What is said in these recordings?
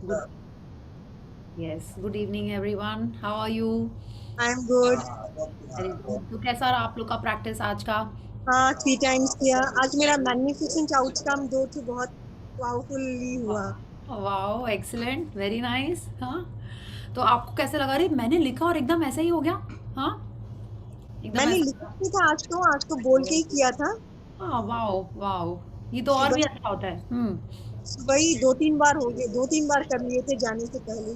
Good. Yes. Good evening, everyone. How are you? I am good. Very good. तो कैसा रहा आप लोग का प्रैक्टिस आज का? हाँ, 3 टाइम्स किया। आज मेरा मैग्निफिसेंट आउटकम दो तो बहुत पावरफुली हुआ। Wow, excellent, very nice. हाँ, तो आपको कैसे लगा? अरे मैंने लिखा और एकदम ऐसा ही हो गया। हाँ, एकदम मैंने ऐसा लिखा लगा। नहीं था आज तो बोल के ही किया था। हाँ, वाओ वाओ, ये तो और भी सुबह अच्छा होता है। हम्म। सुबह ही 2-3 बार हो गए, 2-3 बार कर लिए थे जाने से पहले।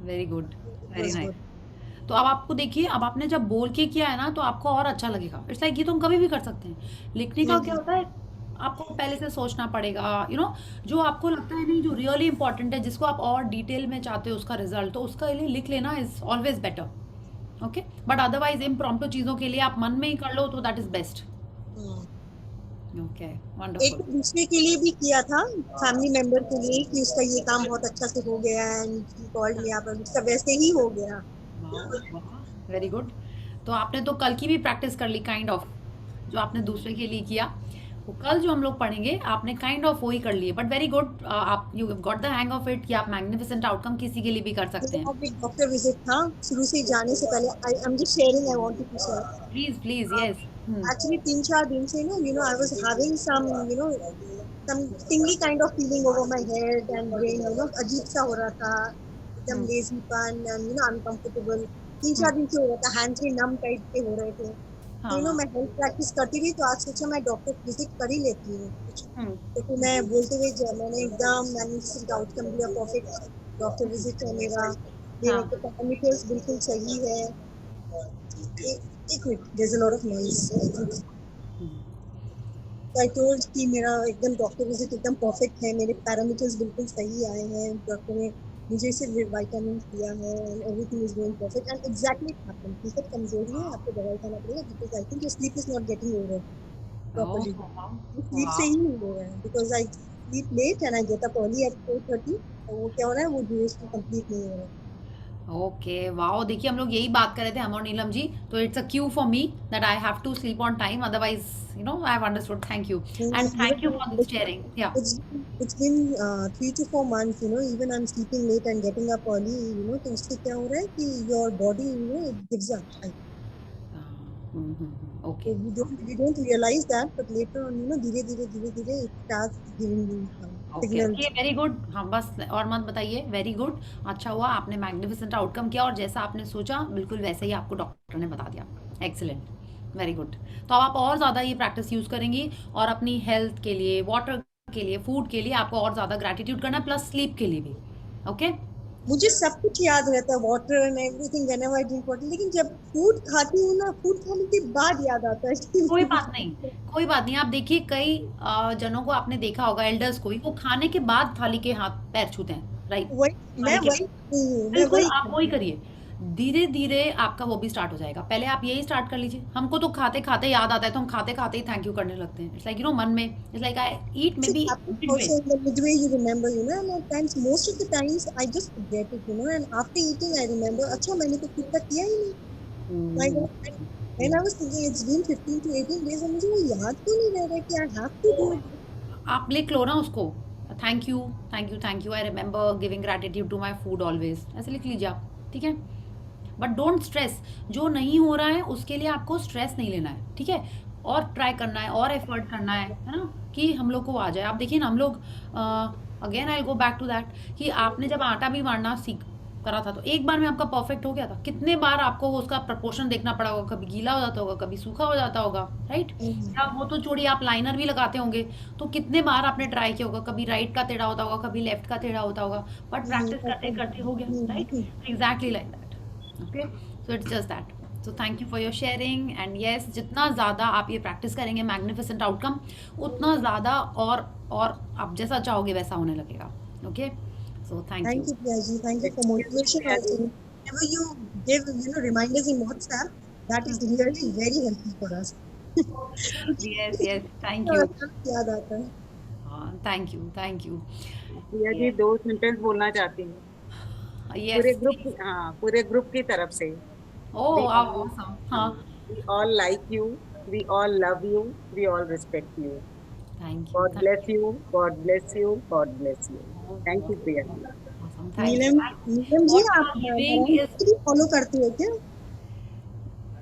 Very good, it very was nice. Good. तो अब आपको देखिए, अब आपने जब बोल के किया है ना तो आपको और अच्छा लगेगा। इट्स लाइक ये तो हम कभी भी कर सकते हैं। लिखने का क्या होता है, आपको पहले से सोचना पड़ेगा। जो आपको लगता है नहीं, जो रियली इंपॉर्टेंट है, जिसको आप और डिटेल में चाहते हो उसका रिजल्ट, तो उसका लिए लिख लेना is always better. Okay, but otherwise impromptu चीज़ों के लिए आप मन में ही कर लो तो दैट इज बेस्ट। ओके, एक वंडरफुल। तो दूसरे के लिए भी किया था, फैमिली मेंबर के लिए, कि उसका ये काम बहुत अच्छा से हो गया and he called me up, उसका वैसे ही हो गया। Very good. तो आपने तो कल की भी प्रैक्टिस कर ली काइंड ऑफ, जो आपने दूसरे के लिए किया। वो कल जो हम लोग पढ़ेंगे आपने काइंड ऑफ वही कर लिए, बट वेरी गुड। आप you got the hang of it कि आप मैग्निफिसेंट आउटकम किसी के लिए भी कर सकते मेरा हैं। अब एक डॉक्टर विजिट था शुरू से ही जाने से पहले। I am just sharing, I wanted to share. Please please, yes. Actually, 3-4 दिन से ना, I was having some, some tingly kind of feeling over my head and brain, अजीब सा हो रहा था, एकदम हम्म। लेजीपन एंड uncomfortable। तीन हम्म। चार दिन से हो रहा था, हैंड्स भी नम टाइप के हो रहे थे। हाँ तो हाँ। मैं हेल्थ प्रैक्टिस करती रही, तो आज सोचा मैं डॉक्टर विजिट कर ही लेती हूँ कुछ। हम्म। तो फिर मैं बोलते हुए मैंने एकदम मैग्निफिसेंट आउटकम दिया, परफेक्ट डॉक्टर विजिट है मेरा। मेरे हाँ। को पैरामीटर्स बिल्कुल सही है। एक minute, there is a lot of noise. I told कि मेरा एकदम डॉक्टर विजिट एकदम परफेक्ट है, मेरे पैरामीटर्स बिल्कुल सही आए हैं, डॉक्टर ने मुझे सिर्फ विटामिन दिया है and everything is going perfect and exactly it happened. ठीक है, कमजोरी है, आपको दवाई खाना पड़ेगा because I think your sleep is not getting over oh properly. Sleep से वाह। ही हो रहा है because I sleep late and I get up early at 4:30। वो क्या हो रहा है, वो ड्यूरेशन कंप्लीट नहीं हो रहा है। ओके, वाओ, देखिए हम लोग यही बात कर रहे थे, हम और नीलम जी। तो it's a cue for me that I have to sleep on time, otherwise I have understood. Thank you and thank you for this sharing. या It's been 3 to 4 months, even I'm sleeping late and getting up early, तो उससे क्या हो रहा है कि your body, it gives up. Okay. So we don't realize that, but later on, धीरे धीरे it starts giving you some okay okay, signals. Very good. हाँ, बस और मत बताइए। Very good. अच्छा हुआ आपने मैग्निफिसेंट आउटकम किया और जैसा आपने सोचा बिल्कुल वैसे ही आपको डॉक्टर ने बता दिया। Excellent, very good. तो अब आप और ज़्यादा ये प्रैक्टिस यूज़ करेंगी और अपनी हेल्थ के लिए, वाटर के लिए, फूड के लिए आपको और ज़्यादा ग्रैटिट्यूड करना है, प्लस स्लीप के लिए भी। ओके। मुझे सब कुछ याद रहता है, water and everything whenever I drink water, लेकिन जब फूड खाती हूँ ना, फूड खाने के बाद याद आता है कोई कि बात नहीं, कोई बात नहीं। आप देखिए कई जनों को आपने देखा होगा, एल्डर्स को ही, वो खाने के बाद थाली के हाथ पैर छूते हैं, राइट? वही मैं थाली के वही बाद। करती हूँ, मैं बिल्कुल वही आप वही करती हूँ। करिए। धीरे धीरे आपका वो भी स्टार्ट हो जाएगा। पहले आप यही स्टार्ट कर लीजिए। हमको तो खाते खाते याद आता है तो हम खाते खाते ही थैंक यू करने लगते हैं। इट्स लाइक मन में, it's like I eat may It be happens midway. also in the midway, you remember, and at times, most of the times, I just forget it, and after eating, I remember, अच्छा मैंने तो खुद तक किया ही नहीं। My God, and I was thinking it's been 15 to 18 days और मुझे वो याद क्यों नहीं रह रहा है कि I have to do it. आप लिख लो ना उसको। Thank you, thank you, thank you, I remember giving gratitude to my food always, ऐसे लिख लीजिए आप। ठीक है, बट डोंट स्ट्रेस। जो नहीं हो रहा है उसके लिए आपको स्ट्रेस नहीं लेना है, ठीक है? और ट्राई करना है और एफर्ट करना है ना, कि हम लोग को आ जाए। आप देखिए ना, हम लोग again I go back to that, कि आपने जब आटा भी मारना सीख करा था तो एक बार में आपका परफेक्ट हो गया था? कितने बार आपको वो उसका प्रपोर्शन देखना पड़ा होगा, कभी गीला हो जाता होगा, कभी सूखा हो जाता होगा, राइट? या वो तो छोड़िए, आप लाइनर भी लगाते होंगे तो कितने बार आपने ट्राई किया होगा, कभी राइट का टेढ़ा होता होगा, कभी लेफ्ट का टेढ़ा होता होगा, बट प्रैक्टिस करते करते हो गया, right? Exactly like that. Okay, so it's just that. So thank you for your sharing and yes, जितना ज़्यादा आप ये प्रैक्टिस करेंगे मैग्निफिसेंट आउटकम, उतना ज़्यादा और आप जैसा चाहोगे वैसा होने लगेगा। Okay, so thank you. Thank you, Priyaji. Thank you for Excuse me, motivation Priya also. ji. Whenever you give, reminders in WhatsApp, that is really very helpful for us. Yes yes, thank you. याद आता है। हाँ, thank you, thank you. Priya ji, 2 sentence बोलना चाहती हूँ। Yes please. पूरे group की तरफ से। We oh all awesome. हाँ, we all like you, we all love you, we all respect you. Thank you, God bless thank you, God bless you, God bless you. Thank you. You, Priya ji. awesome. Neelam Neelam ji, What आप you are giving Narayan is Reddy भी follow करते हो क्या?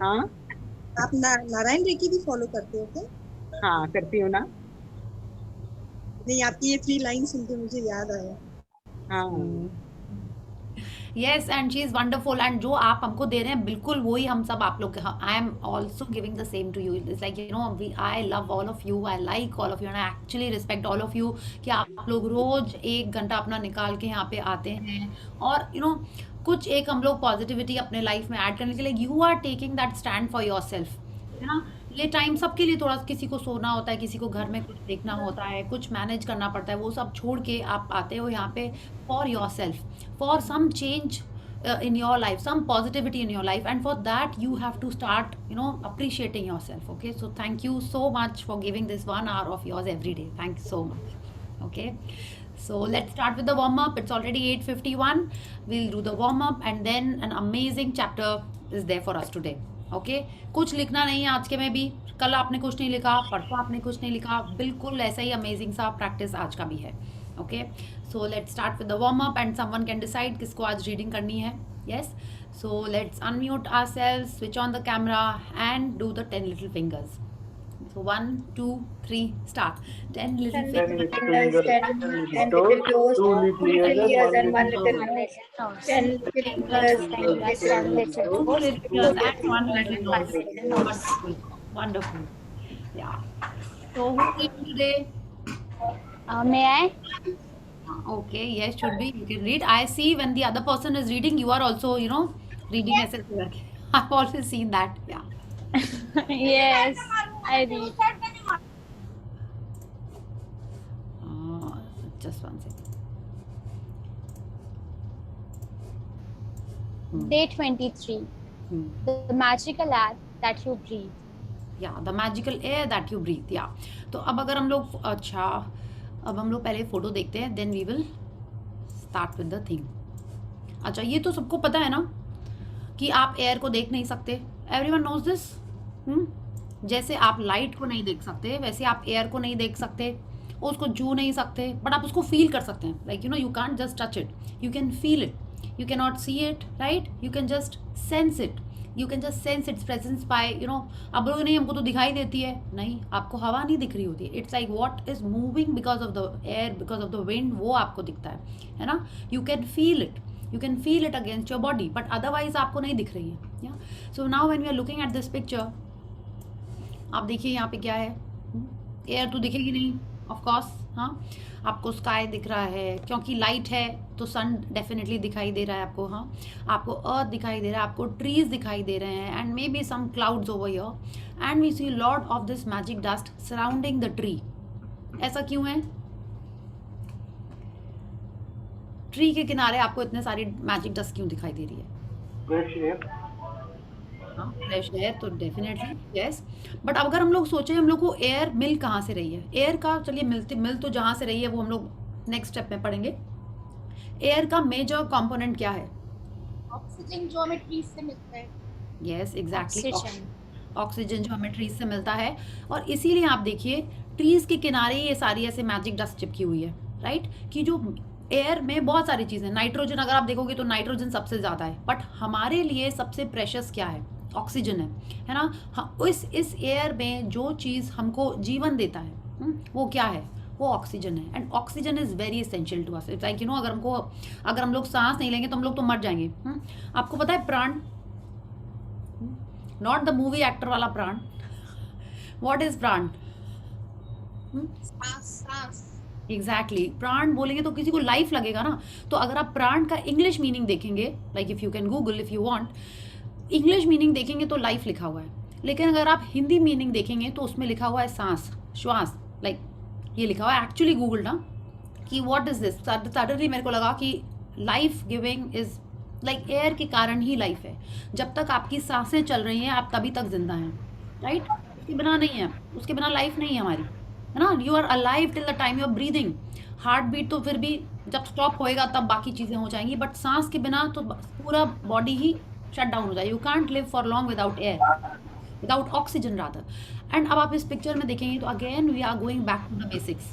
हाँ आप नारायण रेड्डी भी follow करते हो क्या? हाँ करती हूँ ना। नहीं, आपकी ये 3 लाइन सुन के मुझे याद आया। हाँ yes and she is wonderful and जो आप हमको दे रहे हैं बिल्कुल वही हम सब आप लोग I am also giving the same to you it's like you know we I love all of you I like all of you and I actually respect all of you कि आप लोग रोज 1 घंटा अपना निकाल के यहाँ पे आते हैं और यू नो कुछ एक हम लोग पॉजिटिविटी अपने लाइफ में ऐड करने के लिए you are taking that stand for yourself है ना। ये टाइम सबके लिए थोड़ा किसी को सोना होता है किसी को घर में कुछ देखना होता है कुछ मैनेज करना पड़ता है वो सब छोड़ के आप आते हो यहाँ पे for yourself for some change in your life some positivity in your life and for that you have to start you know appreciating yourself. Okay, so thank you so much for giving this 1 hour of yours every day. Thank you so much. Okay, so let's start with the warm up. It's already 8:51. We'll do the warm up and then an amazing chapter is there for us today. Okay, कुछ लिखना नहीं है आज के में भी कल आपने कुछ नहीं लिखा परसों आपने कुछ नहीं लिखा बिल्कुल ऐसा ही अमेजिंग सा प्रैक्टिस आज का भी है. Okay, so let's start with the warm up and someone can decide किसको आज रीडिंग करनी है. Yes, so let's unmute ourselves, switch on the camera and do the 10 little fingers. So 1, 2, 3, start. 10 little fingers. 10 little toes, 2 little ears and 1 little nose. 10 little fingers, 2 little ears and 1 little nose. Wonderful. Wonderful. Yeah. So who's reading today? May I? Okay, yes, should be. You can read. I see when the other person is reading, you are also, you know, reading as well. I've also seen that. Yeah. Yes, I read. Just 1 second. Day 23. The magical air that you breathe. Yeah, the magical air that you breathe. Yeah. तो अब अगर हम लोग अच्छा अब हम लोग पहले फोटो देखते हैं then we will start with the thing. अच्छा ये तो सबको पता है ना कि आप एयर को देख नहीं सकते. Everyone knows this. जैसे आप लाइट को नहीं देख सकते वैसे आप एयर को नहीं देख सकते उसको छू नहीं सकते बट आप उसको फील कर सकते हैं. Like you know you can't just touch it you can feel it you can not see it right you can just sense it you can just sense its presence by you know. अब लोग नहीं हमको तो दिखाई देती है नहीं आपको हवा नहीं दिख रही होती है. It's like what is moving because of the air because of the wind वो आपको दिखता है ना. You can feel it you can feel it against your body but otherwise आपको नहीं दिख रही है. या so now when we are looking at this picture आप देखिए यहाँ पे क्या है. एयर तो दिखेगी नहीं ऑफ कोर्स. हाँ आपको स्काई दिख रहा है क्योंकि लाइट है तो सन डेफिनेटली दिखाई दे रहा है आपको. हाँ आपको अर्थ दिखाई दे रहा है आपको ट्रीज दिखाई दे रहे हैं and maybe some clouds over here and we see lot of this magic dust surrounding the tree. ऐसा क्यों है? ट्री के किनारे आपको इतने सारी मैजिक डस्ट क्यों दिखाई दे रही है? हाँ फ्रेश एयर तो डेफिनेटली यस. बट अब अगर हम लोग सोचें हम लोग को एयर मिल कहाँ से रही है. एयर का चलिए मिल तो जहाँ से रही है वो हम लोग नेक्स्ट स्टेप में पढ़ेंगे. एयर का मेजर कंपोनेंट क्या है? ऑक्सीजन जो हमें ट्रीज से मिलता है. Yes exactly oxygen. ऑक्सीजन जो हमें ट्रीज से मिलता है और इसीलिए आप देखिए ट्रीज के किनारे ये सारी ऐसे मैजिक डस्ट चिपकी हुई है राइट. कि जो एयर में बहुत सारी चीज़ें नाइट्रोजन अगर आप देखोगे तो नाइट्रोजन सबसे ज़्यादा है बट हमारे लिए सबसे प्रेशियस क्या है? ऑक्सीजन है ना. हाँ इस एयर में जो चीज़ हमको जीवन देता है वो क्या है? वो ऑक्सीजन है and oxygen is very essential to us. It's like you know अगर हम लोग सांस नहीं लेंगे तो हम लोग तो मर जाएंगे. आपको पता है प्राण नॉट द मूवी एक्टर वाला प्राण. व्हाट इज प्राण? एग्जैक्टली प्राण बोलेंगे तो किसी को लाइफ लगेगा ना. तो अगर आप प्राण का इंग्लिश मीनिंग देखेंगे like if you can Google if you want English meaning देखेंगे तो लाइफ लिखा हुआ है. लेकिन अगर आप हिंदी मीनिंग देखेंगे तो उसमें लिखा हुआ है सांस श्वास. लाइक ये लिखा हुआ है एक्चुअली गूगल ना कि व्हाट इज दिस. सडनली मेरे को लगा कि life giving is like air के कारण ही लाइफ है. जब तक आपकी सांसें चल रही हैं आप तभी तक जिंदा हैं राइट. उसके बिना नहीं है उसके बिना लाइफ नहीं है हमारी है ना. You are alive till the time you are breathing. Heartbeat तो फिर भी जब स्टॉप होएगा तब बाकी चीज़ें हो जाएंगी बट सांस के बिना तो पूरा बॉडी ही शट डाउन हो जाए. You can't live for long without air without oxygen rather. And अब आप इस पिक्चर में देखेंगे तो again we are going back to the basics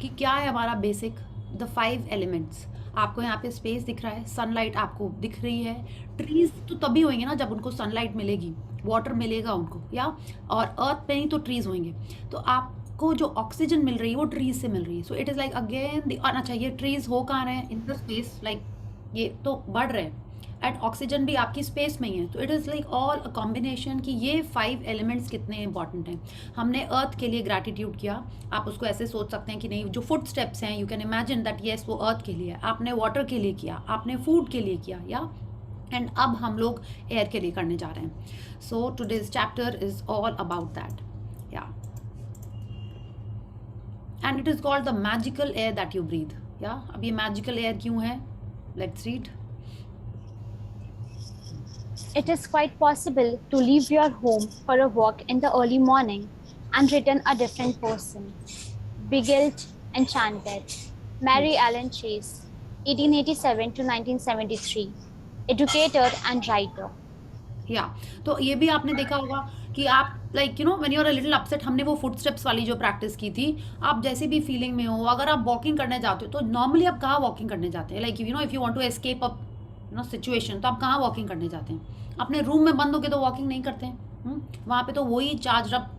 कि क्या है हमारा बेसिक द 5 एलिमेंट्स. आपको यहाँ पे स्पेस दिख रहा है, सनलाइट आपको दिख रही है। ट्रीज तो तभी होंगे ना जब उनको सनलाइट मिलेगी, वाटर मिलेगा उनको, या और अर्थ पे ही तो ट्रीज होंगे। तो आपको जो ऑक्सीजन मिल रही है वो ट्रीज से मिल रही है। सो इट इज़ लाइक अगेन अच्छा, ये ट्रीज हो कहाँ रहे हैं? इन द स्पेस, लाइक ये तो बढ़ रहे हैं एंड ऑक्सीजन भी आपकी स्पेस में ही है। तो it is like all a combination कि ये 5 एलिमेंट्स कितने इंपॉर्टेंट हैं। हमने अर्थ के लिए ग्रैटिट्यूड किया, आप उसको ऐसे सोच सकते हैं कि नहीं, जो फुट स्टेप्स हैं you can imagine that yes वो अर्थ के लिए, आपने वाटर के लिए किया, आपने फूड के लिए किया, या एंड अब हम लोग एयर के लिए करने जा रहे हैं। So today's chapter is all about that, yeah and it is called the magical air that you breathe. Yeah अब ये मैजिकल एयर क्यों है? Let's read. It is quite possible to leave your home for a walk in the early morning and return a different person. Beguiled, Enchanted. Mary Ellen Chase, 1887 to 1973. Educator and writer. या तो ये भी आपने देखा होगा कि आप like when you are a little upset, हमने वो फुट स्टेप्स वाली जो प्रैक्टिस की थी, आप जैसे भी फीलिंग में हो, अगर आप वॉकिंग करने जाते हो तो नॉर्मली आप कहाँ वॉकिंग करने जाते हैं? Like if you want to escape a situation, तो आप कहाँ वॉकिंग करने जाते हैं? अपने रूम में बंद होके तो वॉकिंग नहीं करते हैं। वहाँ पे तो वही चार्ज अप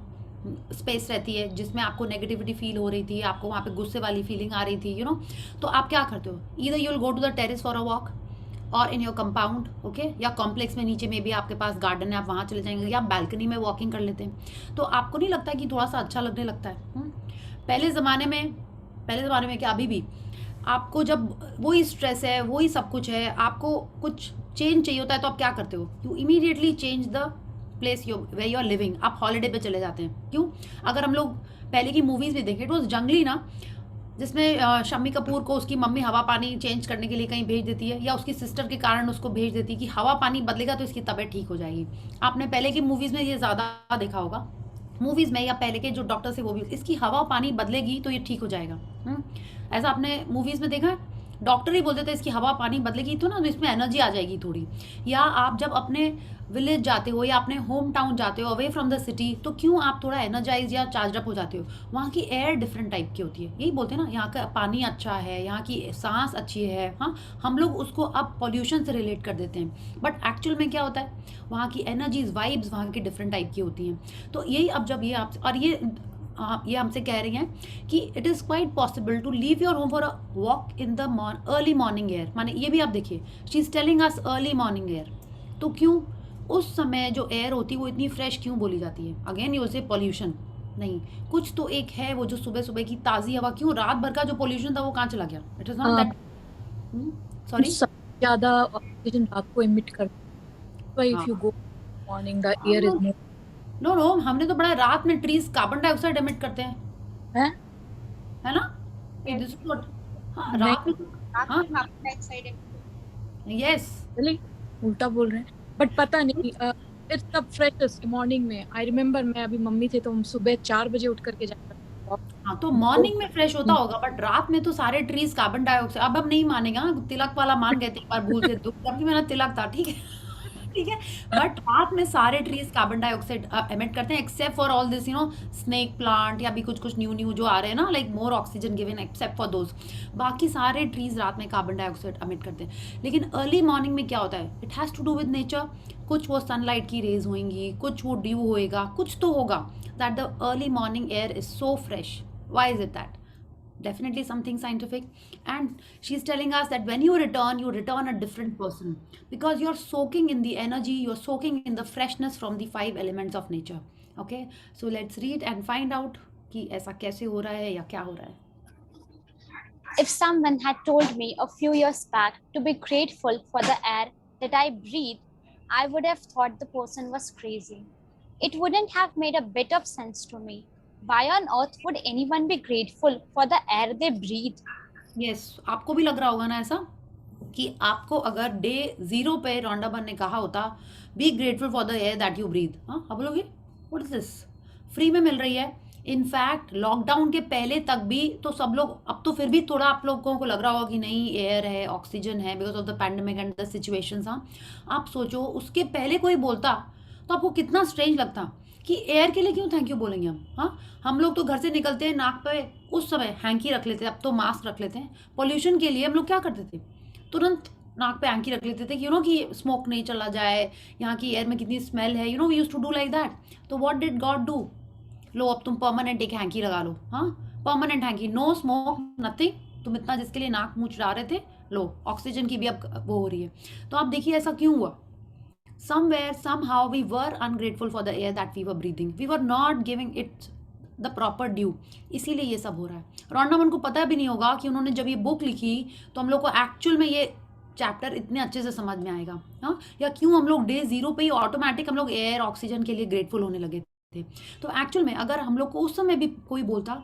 स्पेस रहती है जिसमें आपको नेगेटिविटी फील हो रही थी, आपको वहाँ पे गुस्से वाली फीलिंग आ रही थी, तो आप क्या करते हो? Either you will go to the terrace for a walk और इन योर कंपाउंड, ओके, या कॉम्प्लेक्स में नीचे में भी आपके पास गार्डन है, आप वहाँ चले जाएंगे, या बैल्कनी में वॉकिंग कर लेते हैं। तो आपको नहीं लगता है कि थोड़ा सा अच्छा लगने लगता है? पहले ज़माने में क्या, अभी भी आपको जब वही स्ट्रेस है, वही सब कुछ है, आपको कुछ चेंज चाहिए होता है, तो आप क्या करते हो? You immediately change the place way you are living. आप हॉलीडे पे चले जाते हैं। क्यों? अगर हम लोग पहले की मूवीज़ भी देखें, इट वॉज जंगली ना, जिसमें शम्मी कपूर को उसकी मम्मी हवा पानी चेंज करने के लिए कहीं भेज देती है, या उसकी सिस्टर के कारण उसको भेज देती है कि हवा पानी बदलेगा तो इसकी तबीयत ठीक हो जाएगी। आपने पहले की मूवीज़ में ये ज़्यादा देखा होगा, मूवीज़ में या पहले के जो डॉक्टर्स है वो भी, इसकी हवा पानी बदलेगी तो ये ठीक हो जाएगा। ऐसा आपने मूवीज़ में देखा है? डॉक्टर ही बोल देते हैं इसकी हवा पानी बदलेगी तो ना, तो इसमें एनर्जी आ जाएगी थोड़ी। या आप जब अपने विलेज जाते हो या अपने होम टाउन जाते हो, अवे फ्रॉम द सिटी, तो क्यों आप थोड़ा एनर्जाइज या चार्ज अप हो जाते हो? वहाँ की एयर डिफरेंट टाइप की होती है। यही बोलते हैं ना, यहाँ का पानी अच्छा है, यहाँ की सांस अच्छी है। हाँ, हम लोग उसको अब पॉल्यूशन से रिलेट कर देते हैं, बट एक्चुअल में क्या होता है, वहाँ की एनर्जीज, वाइब्स वहाँ की डिफरेंट टाइप की होती हैं। तो यही अब जब ये आप और ये हमसे कह रही हैं कि it is quite possible to leave your home for a walk in the early morning air. माने ये भी आप देखिए, she is telling us early morning air. तो क्यों उस समय जो एयर होती है वो इतनी फ्रेश क्यों बोली जाती है? अगेन यू से पॉल्यूशन नहीं, कुछ तो एक है वो जो सुबह सुबह की ताज़ी हवा। क्यों? रात भर का जो पॉल्यूशन था वो कहाँ चला गया? It is not that, sorry, ज़्यादा ऑक्सीजन रात को एमिट करता है। If you go morning the air is more. No, हमने तो बड़ा रात में ट्रीज कार्बन डाइऑक्साइड एमिट करते हैं, है ना? दिस इज व्हाट, हाँ, रात में कार्बन डाइऑक्साइड, यस, उल्टा बोल रहे हैं, बट पता नहीं। इट्स द फ्रेशेस्ट मॉर्निंग में। आई रिमेम्बर, मैं अभी मम्मी थे तो हम सुबह 4 बजे उठ करके जाते। हाँ, तो मॉर्निंग में फ्रेश होता होगा, बट रात में तो सारे ट्रीज कार्बन डाइऑक्साइड। अब हम नहीं मानेगा, तिलक वाला मान गए थे एक बार भूल से, दुख तभी मेरा तिलक था, ठीक है ठीक है, बट रात में सारे ट्रीज कार्बन डाइऑक्साइड एमिट करते हैं, except for all this snake plant या भी कुछ न्यू जो आ रहे हैं ना, like more oxygen given except for those. बाकी सारे ट्रीज रात में कार्बन डाइऑक्साइड एमिट करते हैं। लेकिन अर्ली मॉर्निंग में क्या होता है? It has to do with nature. कुछ वो सनलाइट की रेज होंगी, कुछ वो ड्यू होएगा, कुछ तो होगा that the early morning air is so fresh. Why is it that? Definitely something scientific. And she's telling us that when you return a different person, because you're soaking in the energy, you're soaking in the freshness from the 5 elements of nature. Okay, so let's read and find out कि ऐसा कैसे हो रहा है या क्या हो रहा है। If someone had told me a few years back to be grateful for the air that I breathe, I would have thought the person was crazy. It wouldn't have made a bit of sense to me. Why on earth would anyone be grateful for the air they breathe? Yes, आपको भी लग रहा होगा ना ऐसा कि आपको अगर डे 0 पे रॉन्डाबन ने कहा होता be grateful for the air that you breathe, हाँ, आप बोलोगे व्हाट इज दिस, फ्री में मिल रही है। इनफैक्ट लॉकडाउन के पहले तक भी तो सब लोग, अब तो फिर भी थोड़ा आप लोगों को लग रहा होगा कि नहीं एयर है, ऑक्सीजन है, because of the pandemic and the situations. हाँ, आप सोचो उसके पहले कोई बोलता तो आपको कितना स्ट्रेंज लगता कि एयर के लिए क्यों थैंक यू बोलेंगे हम? हाँ, हम लोग तो घर से निकलते हैं, नाक पे उस समय हैंकी रख लेते हैं, अब तो मास्क रख लेते हैं। पॉल्यूशन के लिए हम लोग क्या करते थे, तुरंत नाक पे हैंकी रख लेते थे कि कि स्मोक नहीं चला जाए, यहाँ की एयर में कितनी स्मेल है, we use to do like that. तो व्हाट डिड गॉड डू? लो अब तुम परमानेंट एक हैंकी लगा लो, हाँ, permanent hanky, no smoke nothing. तुम इतना जिसके लिए नाक मुंह चढ़ा रहे थे, लो ऑक्सीजन की भी अब वो हो रही है। तो आप देखिए ऐसा क्यों हुआ? Somewhere, somehow, we were ungrateful for the air that we were breathing. We were not giving it the proper due. इसीलिए ये सब हो रहा है। रॉन्डामन को पता भी नहीं होगा कि उन्होंने जब ये बुक लिखी तो हम लोग को एक्चुअल में ये चैप्टर इतने अच्छे से समझ में आएगा, हाँ, या क्यों हम लोग डे 0 पे ही ऑटोमेटिक हम लोग एयर ऑक्सीजन के लिए ग्रेटफुल होने लगे थे। तो एक्चुअल में अगर हम लोग को उस समय भी कोई बोलता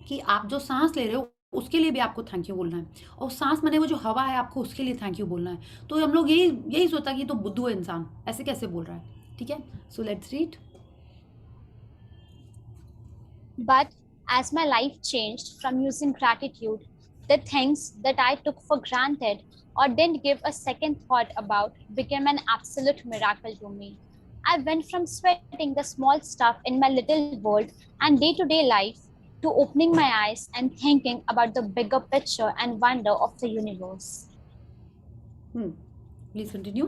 कि आप जो सांस ले रहे हो उसके लिए भी आपको थैंक यू बोलना है, और सांस माने वो जो हवा है आपको उसके लिए थैंक यू बोलना है, तो हम लोग यही सोचता कि तो बुद्धू है इंसान, ऐसे कैसे बोल रहा है? ठीक है, so let's read. But as my life changed from using gratitude, the things that I took for granted or didn't give a second thought about became an absolute miracle to me. I went from sweating the small stuff in my little world and day-to-day life to opening my eyes and thinking about the bigger picture and wonder of the universe. Please continue.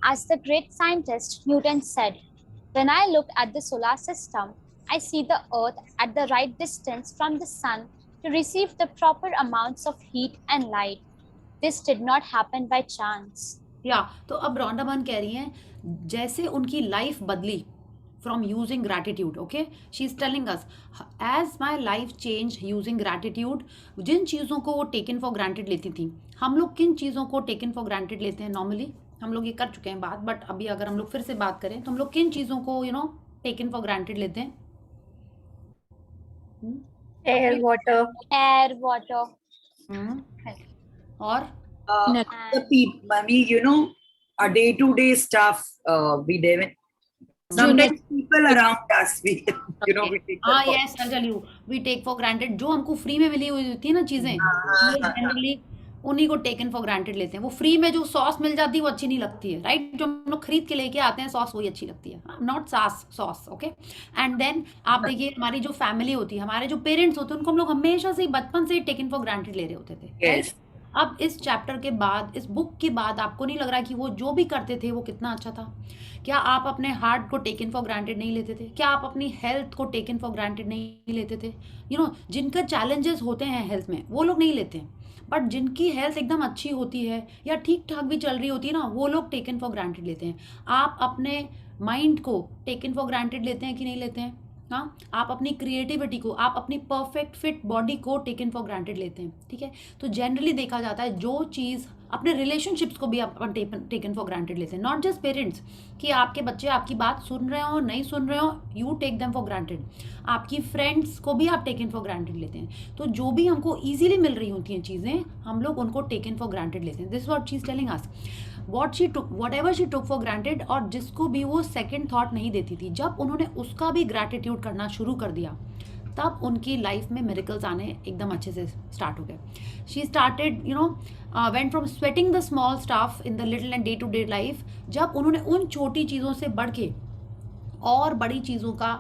As the great scientist Newton said, when I look at the solar system, I see the Earth at the right distance from the sun to receive the proper amounts of heat and light. This did not happen by chance. तो अब रॉन्डामन कह रही हैं जैसे उनकी life बदली from using gratitude, okay, she's telling us as my life changed using gratitude. जिन चीज़ों को वो taken for granted लेती थी, हम लोग किन चीज़ों को taken for granted लेते हैं नॉर्मली? हम लोग ये कर चुके हैं बात, बट अभी अगर हम लोग फिर से बात करें तो हम लोग किन चीज़ों को taken for granted लेते हैं? Air, water. और the people, our day-to-day stuff, we live in. Sometimes people around us, we take yes, I'll tell you, we take for granted जो हमको फ्री में मिली हुई होती है ना चीजें, जनरली उन्हीं को टेकन फॉर ग्रांटेड लेते हैं। वो फ्री में जो सॉस मिल जाती है वो अच्छी नहीं लगती है, राइट? जो हम लोग खरीद के लेके आते हैं सॉस वही अच्छी लगती है, not sauce, okay. And then आप देखिए हमारी जो फैमिली होती है, हमारे जो पेरेंट्स होते हैं, उनको हम लोग हमेशा से बचपन से ही टेकन फॉर ग्रांटेड ले रहे होते थे, राइट? अब इस चैप्टर के बाद, इस बुक के बाद आपको नहीं लग रहा कि वो जो भी करते थे वो कितना अच्छा था? क्या आप अपने हार्ट को टेकन फॉर ग्रांटेड नहीं लेते थे? क्या आप अपनी हेल्थ को टेकन फॉर ग्रांटेड नहीं लेते थे? जिनका चैलेंजेस होते हैं हेल्थ में वो लोग नहीं लेते हैं, बट जिनकी हेल्थ एकदम अच्छी होती है या ठीक ठाक भी चल रही होती है ना, वो लोग टेकन फॉर ग्रांटेड लेते हैं। आप अपने माइंड को टेकन फॉर ग्रांटेड लेते हैं कि नहीं लेते हैं? हाँ, आप अपनी क्रिएटिविटी को, आप अपनी परफेक्ट फिट बॉडी को टेकन फॉर ग्रांटेड लेते हैं, ठीक है? तो जनरली देखा जाता है जो चीज़, अपने रिलेशनशिप्स को भी अपन टेकन फॉर ग्रांटेड लेते हैं, नॉट जस्ट पेरेंट्स, कि आपके बच्चे आपकी बात सुन रहे हो नहीं सुन रहे हो, you take them for granted. आपकी फ्रेंड्स को भी आप टेकन फॉर ग्रांटेड लेते हैं। तो जो भी हमको ईजिली मिल रही होती हैं चीज़ें, हम लोग उनको टेकन फॉर ग्रांटेड लेते हैं। This what she is telling us, whatever she took for granted, और जिसको भी वो सेकंड थॉट नहीं देती थी, जब उन्होंने उसका भी ग्रैटिट्यूड करना शुरू कर दिया, तब उनकी लाइफ में मिरेकल्स आने एकदम अच्छे से स्टार्ट हो गए। She started went from sweating the small stuff in the little and day to day life. जब उन्होंने उन छोटी चीज़ों से बढ़ के और बड़ी चीज़ों का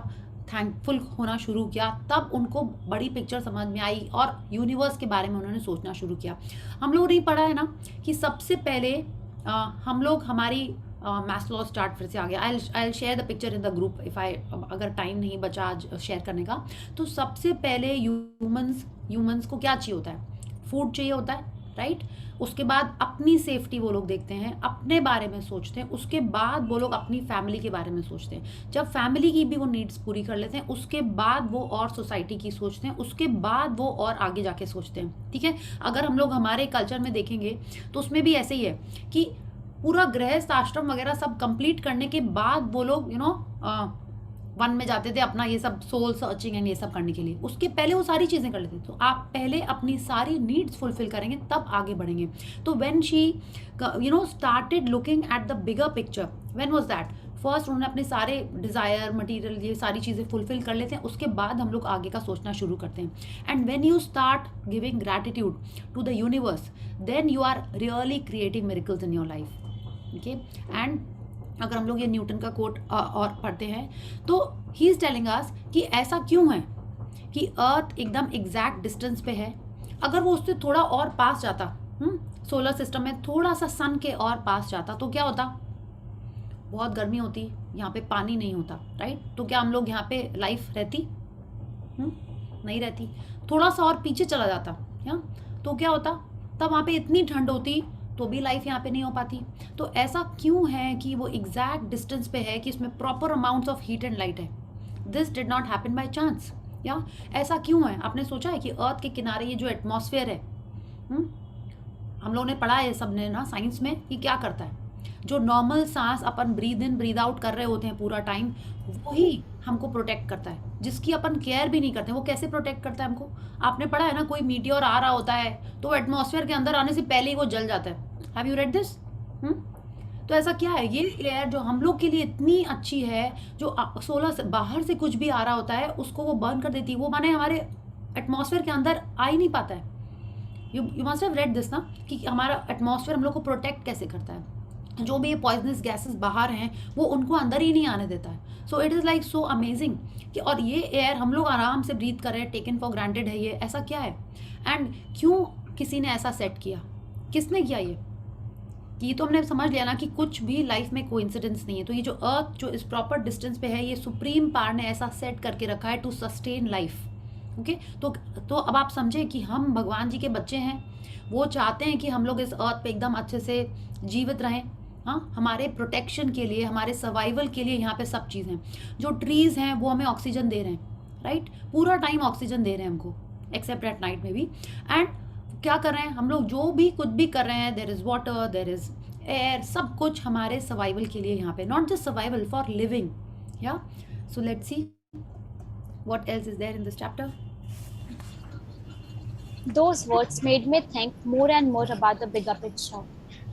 थैंकफुल होना शुरू किया, तब उनको बड़ी पिक्चर समझ में आई और यूनिवर्स के बारे में उन्होंने सोचना शुरू किया। हम लोग नहीं पढ़ा है ना कि सबसे पहले हम लोग हमारी मैस्लोज चार्ट फिर से आ गया। I share the picture in the group if अगर टाइम नहीं बचा आज शेयर करने का। तो सबसे पहले ह्यूमंस को क्या चाहिए होता है? फूड चाहिए होता है, राइट? उसके बाद अपनी सेफ्टी वो लोग देखते हैं, अपने बारे में सोचते हैं, उसके बाद वो लोग अपनी फैमिली के बारे में सोचते हैं। जब फैमिली की भी वो नीड्स पूरी कर लेते हैं, उसके बाद वो और सोसाइटी की सोचते हैं, उसके बाद वो और आगे जाके सोचते हैं, ठीक है? अगर हम लोग हमारे कल्चर में देखेंगे तो उसमें भी ऐसे ही है कि पूरा गृहस्थ आश्रम वगैरह सब कंप्लीट करने के बाद वो लोग वन में जाते थे अपना ये सब सोल सर्चिंग एंड ये सब करने के लिए। उसके पहले वो सारी चीज़ें कर लेते। तो आप पहले अपनी सारी नीड्स फुलफिल करेंगे तब आगे बढ़ेंगे। तो when she started looking at the bigger picture, when was that? First उन्होंने अपने सारे डिज़ायर, मटीरियल, ये सारी चीज़ें फुलफिल कर लेते हैं, उसके बाद हम लोग आगे का सोचना शुरू करते हैं। And when you start giving gratitude to the universe, then you are really creating miracles in your life, okay? And अगर हम लोग ये न्यूटन का कोट और पढ़ते हैं तो ही इज टेलिंग अस कि ऐसा क्यों है कि अर्थ एकदम एग्जैक्ट डिस्टेंस पे है। अगर वो उससे थोड़ा और पास जाता, सोलर सिस्टम में थोड़ा सा सन के और पास जाता तो क्या होता? बहुत गर्मी होती, यहाँ पे पानी नहीं होता, राइट? तो क्या हम लोग यहाँ पे लाइफ रहती? नहीं रहती। थोड़ा सा और पीछे चला जाता या तो क्या होता? तब वहाँ पे इतनी ठंड होती तो भी लाइफ यहाँ पे नहीं हो पाती। तो ऐसा क्यों है कि वो एग्जैक्ट डिस्टेंस पे है कि उसमें proper amounts of heat and light है? This did not happen by chance. Yeah ऐसा क्यों है? आपने सोचा है कि अर्थ के किनारे ये जो एटमॉस्फेयर है, हम लोगों ने पढ़ा है सब ने ना साइंस में, कि क्या करता है? जो नॉर्मल सांस अपन ब्रीद इन ब्रीद आउट कर रहे होते हैं पूरा टाइम, वही हमको प्रोटेक्ट करता है, जिसकी अपन केयर भी नहीं करते। वो कैसे प्रोटेक्ट करता है हमको? आपने पढ़ा है ना, कोई मीटियोर आ रहा होता है तो एटमॉस्फेयर के अंदर आने से पहले ही वो जल जाता है। Have you read this? तो ऐसा क्या है? ये एयर जो हम लोग के लिए इतनी अच्छी है, जो सोलर से बाहर से कुछ भी आ रहा होता है उसको वो बर्न कर देती है, वो माने हमारे एटमॉस्फेयर के अंदर आ ही नहीं पाता है। You must have read this ना, कि हमारा एटमॉस्फेयर हम लोग को प्रोटेक्ट कैसे करता है। जो भी ये पॉइजनस गैसेस बाहर हैं वो उनको अंदर ही नहीं आने देता है। सो it is like so amazing कि और ये एयर हम लोग आराम से ब्रीथ कर रहे हैं, टेकन फॉर ग्रांटेड है ये। ऐसा क्या है? एंड क्यों किसी ने ऐसा सेट किया? किसने किया ये तो हमने समझ लिया ना कि कुछ भी लाइफ में कोइंसिडेंस नहीं है। तो ये जो अर्थ जो इस प्रॉपर डिस्टेंस पे है, ये सुप्रीम पावर ने ऐसा सेट करके रखा है टू सस्टेन लाइफ। ओके, तो अब आप समझे कि हम भगवान जी के बच्चे हैं। वो चाहते हैं कि हम लोग इस अर्थ पे एकदम अच्छे से जीवित रहें। हाँ, हमारे प्रोटेक्शन के लिए, हमारे सर्वाइवल के लिए यहाँ पे सब चीज़ हैं। जो ट्रीज़ हैं वो हमें ऑक्सीजन दे रहे हैं, राइट? पूरा टाइम ऑक्सीजन दे रहे हैं हमको, एक्सेप्ट एट नाइट में भी। एंड क्या कर रहे हैं हम लोग? जो भी कुछ भी कर रहे हैं, there is water, there is air, सब कुछ हमारे सर्वाइवल के लिए यहाँ पे, not just survival, for living. Yeah so let's see what else is there in this chapter. Those words made me think more and more about the bigger picture.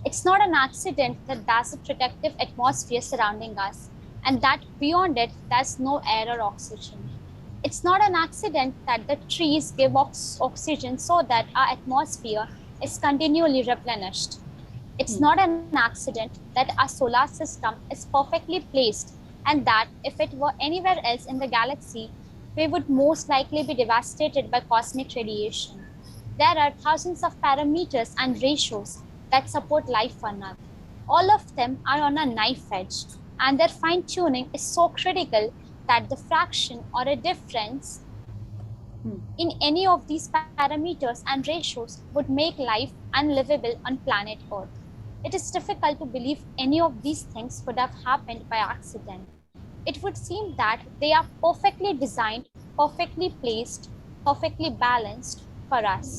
It's not an accident that there's a protective atmosphere surrounding us, and that beyond it, there's no air or oxygen. It's not an accident that the trees give oxygen so that our atmosphere is continually replenished. It's not an accident that our solar system is perfectly placed, and that if it were anywhere else in the galaxy, we would most likely be devastated by cosmic radiation. There are thousands of parameters and ratios that support life on Earth. All of them are on a knife edge, and their fine-tuning is so critical that the fraction or a difference in any of these parameters and ratios would make life unlivable on planet Earth. It is difficult to believe any of these things could have happened by accident. It would seem that they are perfectly designed, perfectly placed, perfectly balanced for us.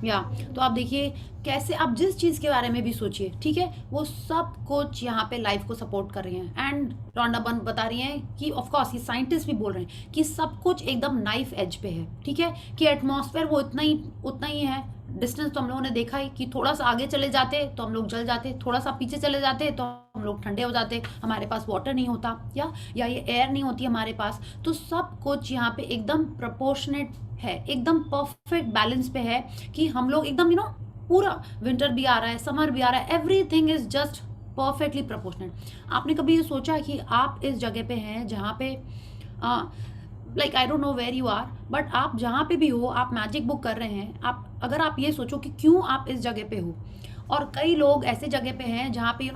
या तो आप देखिए कैसे, आप जिस चीज़ के बारे में भी सोचिए, ठीक है, वो सब कुछ यहाँ पे लाइफ को सपोर्ट कर रही हैं। एंड रॉन्डा बता रही हैं कि ऑफ कोर्स ये साइंटिस्ट भी बोल रहे हैं कि सब कुछ एकदम नाइफ एज पे है, ठीक है, कि एटमॉस्फेयर वो उतना ही है। डिस्टेंस तो हम लोगों ने देखा ही कि थोड़ा सा आगे चले जाते तो हम लोग जल जाते, थोड़ा सा पीछे चले जाते तो हम लोग ठंडे हो जाते, हमारे पास वाटर नहीं होता या ये एयर नहीं होती हमारे पास। तो सब कुछ यहाँ पे एकदम प्रोपोर्शनेट है, एकदम परफेक्ट बैलेंस पे है कि हम लोग एकदम पूरा विंटर भी आ रहा है, समर भी आ रहा है, everything is just perfectly proportionate. आपने कभी ये सोचा कि आप इस जगह पे हैं जहाँ पे like I don't know where you are, but आप जहाँ पे भी हो, आप मैजिक बुक कर रहे हैं, अगर आप ये सोचो कि क्यों आप इस जगह पे हो, और कई लोग ऐसे जगह पे हैं जहाँ पे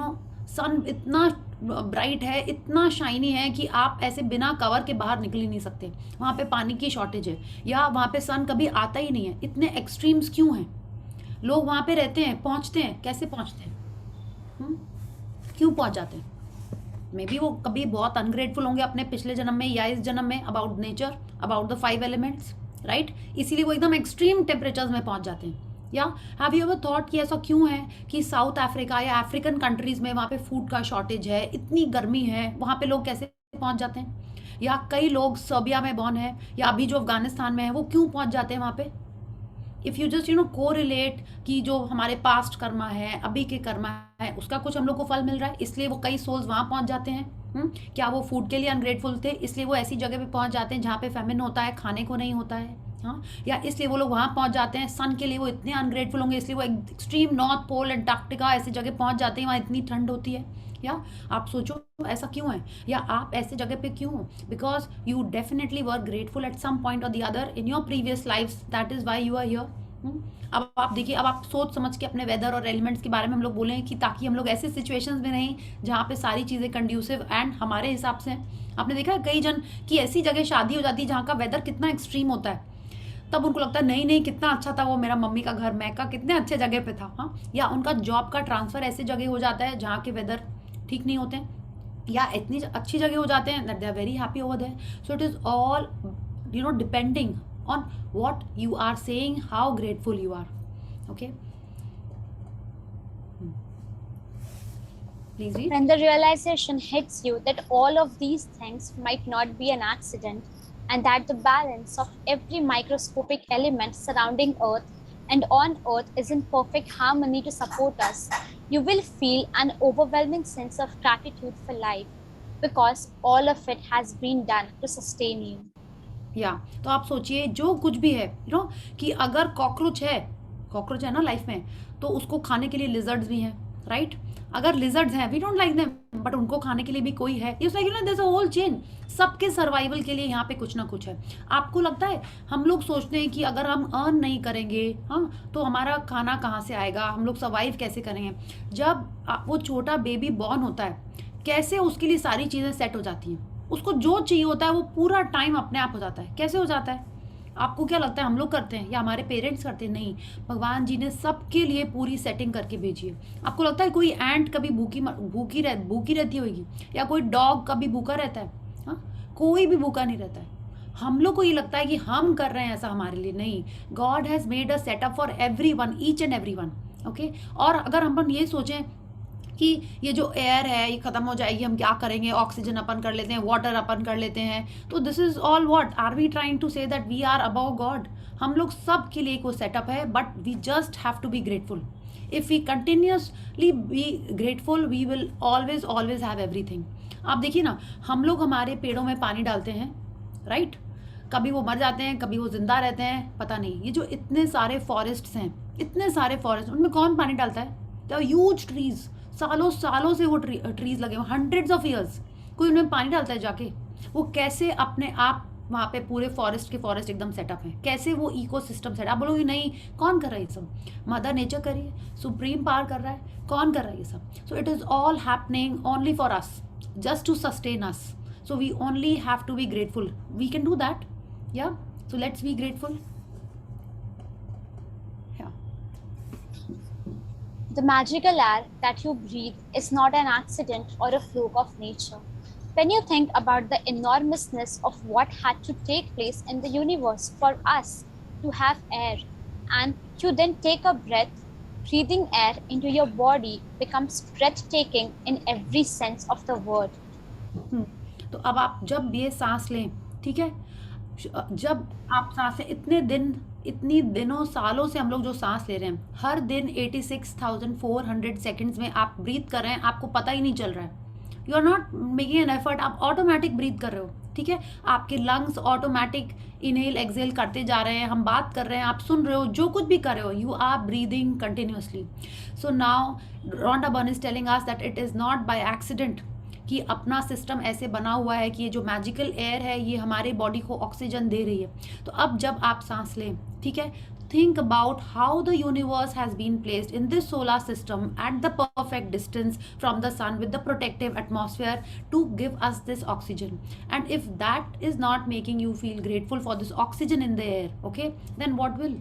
सन इतना ब्राइट है, इतना शाइनी है कि आप ऐसे बिना कवर के बाहर निकल ही नहीं सकते। वहाँ पे पानी की शॉर्टेज है या वहाँ पे सन कभी आता ही नहीं है। इतने एक्सट्रीम्स क्यों हैं? लोग वहाँ पे रहते हैं, पहुँचते हैं, कैसे पहुँचते हैं? क्यों पहुँच जाते हैं? मे बी वो कभी बहुत अनग्रेटफुल होंगे अपने पिछले जन्म में या इस जन्म में, about nature, about the 5 elements, right? इसीलिए वो एकदम एक्सट्रीम टेम्परेचर्स में पहुँच जाते हैं। या हैव यू एवर थॉट कि ऐसा क्यों है कि साउथ अफ्रीका या अफ्रीकन कंट्रीज में वहाँ पे फूड का शॉर्टेज है, इतनी गर्मी है, वहाँ पे लोग कैसे पहुँच जाते हैं? या कई लोग सर्बिया में बॉर्न है या अभी जो अफगानिस्तान में है, वो क्यों पहुँच जाते हैं वहाँ पे? इफ़ यू जस्ट कोरिलेट कि जो हमारे पास्ट कर्मा है, अभी के कर्मा है, उसका कुछ हम लोग को फल मिल रहा है, इसलिए वो कई सोल्स वहाँ पहुँच जाते हैं। क्या वो फूड के लिए अनग्रेटफुल थे, इसलिए वो ऐसी जगह पे पहुँच जाते हैं जहाँ पे फेमिन होता है, खाने को नहीं होता है, हाँ, या इसलिए वो लोग वहाँ पहुँच जाते हैं, सन के लिए वो इतने अनग्रेटफुल होंगे, इसलिए वो एक्सट्रीम नॉर्थ पोल एंटार्क्टिका ऐसी जगह पहुँच जाते हैं, वहाँ इतनी ठंड होती है। या आप सोचो ऐसा क्यों है, या आप ऐसे जगह पे क्यों हो, because you definitely were grateful at some point or the other in your previous life, that is why you are here. अब आप देखिए, अब आप सोच समझ के अपने वेदर और एलिमेंट्स के बारे में हम लोग बोलें कि ताकि हम लोग ऐसे सिचुएशंस में रहें जहाँ पे सारी चीज़ें कंड्यूसिव एंड हमारे हिसाब से हैं। आपने देखा है कई जन की ऐसी जगह शादी हो जाती है जहाँ का वेदर कितना एक्सट्रीम होता है, तब उनको लगता है नहीं नहीं कितना अच्छा था वो मेरा मम्मी का घर, मैका कितने अच्छे जगह पे था। हाँ, या उनका जॉब का ट्रांसफ़र ऐसे जगह हो जाता है जहाँ के वेदर ठीक नहीं होते हैं, या इतनी अच्छी जगह हो जाते हैं that they are very happy over there. So it is all depending on what you are saying, how grateful you are. Okay, please read. When the realization hits you that all of these things might not be an accident, and that the balance of every microscopic element surrounding Earth and on Earth is in perfect harmony to support us, you will feel an overwhelming sense of gratitude for life, because all of it has been done to sustain you. या तो आप सोचिए जो कुछ भी है कि अगर कॉकरोच है ना लाइफ में, तो उसको खाने के लिए लिजर्ड्स भी हैं, राइट? अगर लिजर्ड्स हैं, we don't like them, but उनको खाने के लिए भी कोई है। It's like there is a whole chain, सबके सर्वाइवल के लिए यहाँ पे कुछ ना कुछ है। आपको लगता है हम लोग सोचते हैं कि अगर हम अर्न नहीं करेंगे हाँ तो हमारा खाना कहाँ से आएगा, हम लोग सर्वाइव कैसे करेंगे? जब वो छोटा बेबी बॉर्न होता है, कैसे उसके लिए सारी चीज़ें सेट हो जाती हैं, उसको जो चाहिए होता है वो पूरा टाइम अपने आप हो जाता है। कैसे हो जाता है? आपको क्या लगता है हम लोग करते हैं या हमारे पेरेंट्स करते हैं? नहीं, भगवान जी ने सबके लिए पूरी सेटिंग करके भेजी है। आपको लगता है कोई एंट कभी भूखी रहती होगी, या कोई डॉग कभी भूखा रहता है? हाँ, कोई भी भूखा नहीं रहता है। हम लोग को ये लगता है कि हम कर रहे हैं ऐसा हमारे लिए, नहीं, God has made a setup for everyone, each and everyone. Okay, और अगर हम ये सोचें कि ये जो एयर है ये ख़त्म हो जाएगी, हम क्या करेंगे, ऑक्सीजन अपन कर लेते हैं, वाटर अपन कर लेते हैं, तो this is all what are we trying to say that we are above God? हम लोग सब के लिए एक वो सेटअप है, but we just have to be grateful. If we continuously be grateful we will always have everything. आप देखिए ना, हम लोग हमारे पेड़ों में पानी डालते हैं, राइट? कभी वो मर जाते हैं, कभी वो जिंदा रहते हैं, पता नहीं। ये जो इतने सारे फॉरेस्ट्स हैं, इतने सारे फॉरेस्ट, उनमें कौन पानी डालता है? द ह्यूज ट्रीज, सालों से वो ट्रीज लगे हुए, हंड्रेड्स ऑफ ईयर्स, कोई उनमें पानी डालता है जाके? वो कैसे अपने आप वहाँ पे पूरे फॉरेस्ट एकदम सेटअप है, कैसे वो इकोसिस्टम सेट? आप बोलोगे नहीं, कौन कर रहा है ये सब? मदर नेचर कर रही है, सुप्रीम पावर कर रहा है, कौन कर रहा है ये सब? So it is all happening only for us, just to sustain us. So we only have to be grateful, we can do that. Yeah so let's be grateful. The magical air that you breathe is not an accident or a fluke of nature. When you think about the enormousness of what had to take place in the universe for us to have air, and you then take a breath, breathing air into your body becomes breathtaking in every sense of the word. तो अब आप जब ये सांस लें, ठीक है, जब आप सांसें इतनी दिनों सालों से हम लोग जो सांस ले रहे हैं, हर दिन 86,400 सेकंड्स में आप ब्रीथ कर रहे हैं, आपको पता ही नहीं चल रहा है। You are not making an effort, आप ऑटोमेटिक ब्रीथ कर रहे हो, ठीक है? आपके लंग्स ऑटोमेटिक इनहेल एक्सहेल करते जा रहे हैं, हम बात कर रहे हैं, आप सुन रहे हो, जो कुछ भी कर रहे हो, you are breathing continuously. So now Rhonda Byrne is telling us that it is not by accident कि अपना सिस्टम ऐसे बना हुआ है कि ये जो मैजिकल एयर है ये हमारे बॉडी को ऑक्सीजन दे रही है। तो अब जब आप सांस लें, ठीक है, think about how the universe has been placed in this solar system at the perfect distance from the sun with the protective atmosphere to give us this oxygen. And if that is not making you feel grateful for this oxygen in the air, okay, then what will?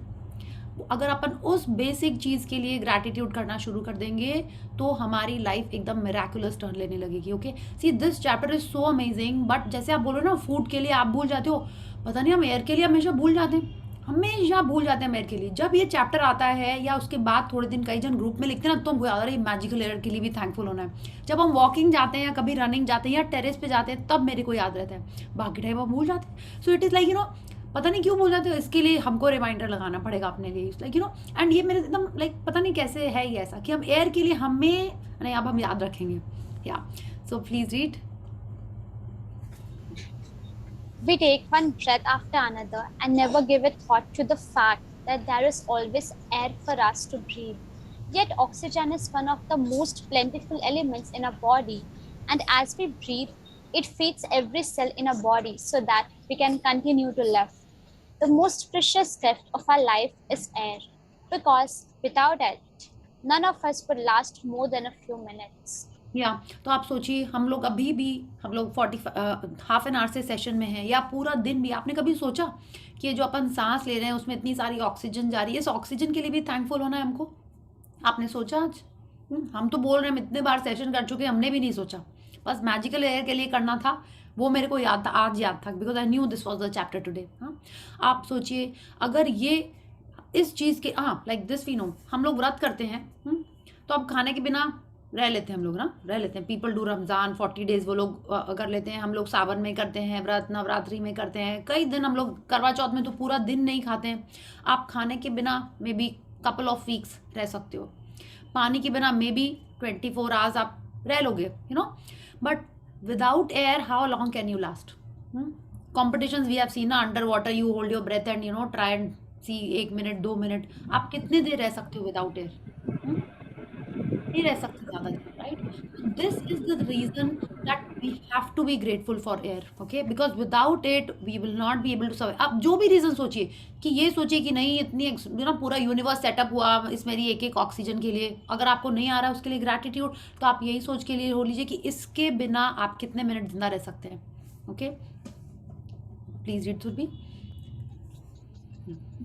अगर अपन उस basic चीज़ के लिए gratitude करना शुरू कर देंगे तो हमारी लाइफ एकदम मिराकुलस टर्न लेने लगेगी। Okay, see this chapter is so amazing, but जैसे आप बोलो ना, फूड के लिए आप भूल जाते हो, पता नहीं हम एयर के लिए हमेशा भूल जाते हैं, हमेशा भूल जाते हैं एयर के लिए। जब ये चैप्टर आता है या उसके बाद थोड़े दिन कई जन ग्रुप में लिखते हैं ना, तो हमको याद आ रहा है मैजिकल एयर के लिए भी थैंकफुल होना है। जब हम वॉकिंग जाते हैं या कभी रनिंग जाते हैं या टेरेस पे जाते हैं, तब मेरे को याद रहता है, बाकी टाइम हम भूल जाते हैं। सो इट इज़ लाइक पता नहीं क्यों भूल जाते हो, इसके लिए हमको रिमाइंडर लगाना पड़ेगा अपने लिए, लाइक एंड ये मेरे एकदम लाइक पता नहीं कैसे है ये ऐसा कि हम एयर के लिए हमें नहीं, अब हम याद रखेंगे। या so please read. We take one breath after another and never give a thought to the fact that there is always air for us to breathe. Yet, oxygen is one of the most plentiful elements in our body, and as we breathe, it feeds every cell in our body so that we can continue to live. The most precious gift of our life is air, because without it, none of us would last more than a few minutes. या तो आप सोचिए, हम लोग अभी भी हम लोग हाफ एन आवर से सेशन में हैं, या पूरा दिन भी आपने कभी सोचा कि जो अपन सांस ले रहे हैं उसमें इतनी सारी ऑक्सीजन जा रही है, इस ऑक्सीजन के लिए भी थैंकफुल होना है हमको? आपने सोचा आज? हम तो बोल रहे हैं, हम इतने बार सेशन कर चुके, हमने भी नहीं सोचा। बस मैजिकल एयर के लिए करना था, वो मेरे को याद था, आज याद था, because I knew this was the chapter today. हाँ, आप सोचिए अगर ये इस चीज़ के लाइक दिस वी नो, हम लोग व्रत करते हैं, तो अब खाने के बिना रह लेते हैं हम लोग ना, रह लेते हैं। पीपल डू रमज़ान 40 डेज वो लोग कर लेते हैं, हम लोग सावन में करते हैं व्रत, नवरात्रि में करते हैं, कई दिन हम लोग करवा चौथ में तो पूरा दिन नहीं खाते हैं। आप खाने के बिना may be couple of weeks रह सकते हो, पानी के बिना मे बी 24 आवर्स आप रह लोगे, but without air how long can you last? Competitions we have seen ना, under water you hold your breath and try and see 1 minute 2 minute, आप कितने देर रह सकते हो विदाउट एयर? नहीं रह सकते ज़्यादा देर, right? This is the reason that we have to be grateful for air, okay, because without it we will not be able to survive. आप जो भी रीजन सोचिए, कि ये सोचिए कि नहीं इतनी पूरा यूनिवर्स सेटअप हुआ इस मेरी एक एक ऑक्सीजन के लिए, अगर आपको नहीं आ रहा है उसके लिए ग्रैटिट्यूड, तो आप यही सोच के लिए हो लीजिए कि इसके बिना आप कितने मिनट जिंदा रह सकते हैं। Okay, please read Surbhi.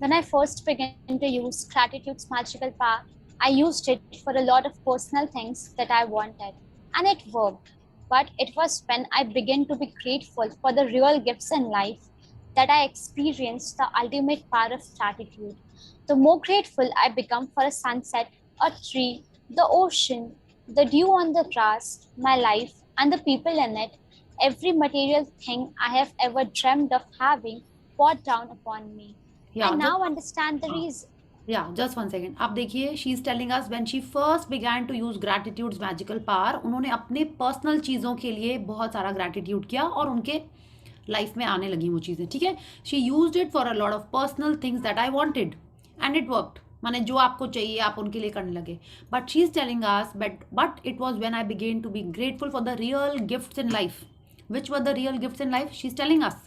When I first began to use gratitude's magical power, I used it for a lot of personal things that I wanted, and it worked. But it was when I began to be grateful for the real gifts in life that I experienced the ultimate power of gratitude. The more grateful I become for a sunset, a tree, the ocean, the dew on the grass, my life, and the people in it, every material thing I have ever dreamed of having poured down upon me. I now understand the reason. Yeah, just one second. अब देखिए, she is telling us when she first began to use gratitude's magical power, उन्होंने अपने personal चीज़ों के लिए बहुत सारा gratitude किया और उनके लाइफ में आने लगी वो चीज़ें, ठीक है? She used it for a lot of personal things that I wanted and it worked. माने जो आपको चाहिए आप उनके लिए करने लगे। But she is telling us but it was when I began to be grateful for the real gifts in life. Which were the real gifts in life? She's telling us.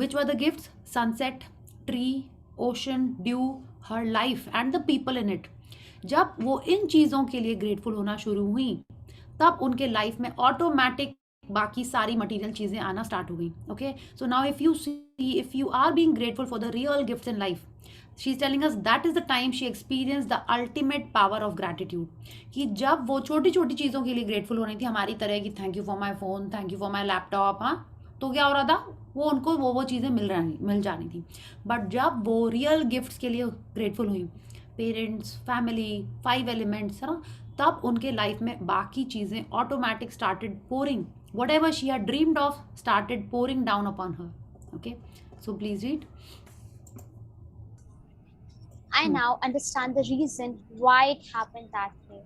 Which were the gifts? Sunset, tree, ocean, dew, her life and the people in it. जब वो इन चीज़ों के लिए grateful होना शुरू हुई, तब उनके लाइफ में ऑटोमेटिक बाकी सारी मटीरियल चीज़ें आना स्टार्ट हो गई। Okay, so now if you are being grateful for the real gifts in life, she is telling us that is the time she experience the ultimate power of gratitude. कि जब वो छोटी छोटी चीज़ों के लिए ग्रेटफुल हो रही थी, हमारी तरह की thank you for my phone, thank you for my laptop, हाँ, तो क्या हो रहा था, वो उनको वो चीज़ें मिल जानी थी। बट जब वो रियल गिफ्ट्स के लिए ग्रेटफुल हुई, पेरेंट्स, फैमिली, 5 एलिमेंट्स, है ना, तब उनके लाइफ में बाकी चीज़ें automatic started pouring, whatever she had dreamed of started pouring down upon her. Okay, so please read. I now understand the reason why it happened that way.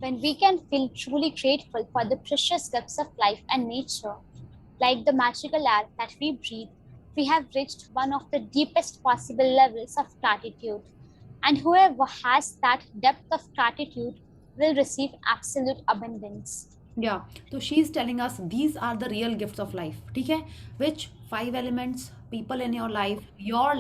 When we can feel truly grateful for the precious gifts of life and nature, like the magical air that we breathe, we have reached one of the deepest possible levels of gratitude. And whoever has that depth of gratitude will receive absolute abundance. Yeah, so she is telling us these are the real gifts of life, ठीक है? Which 5 elements, people in your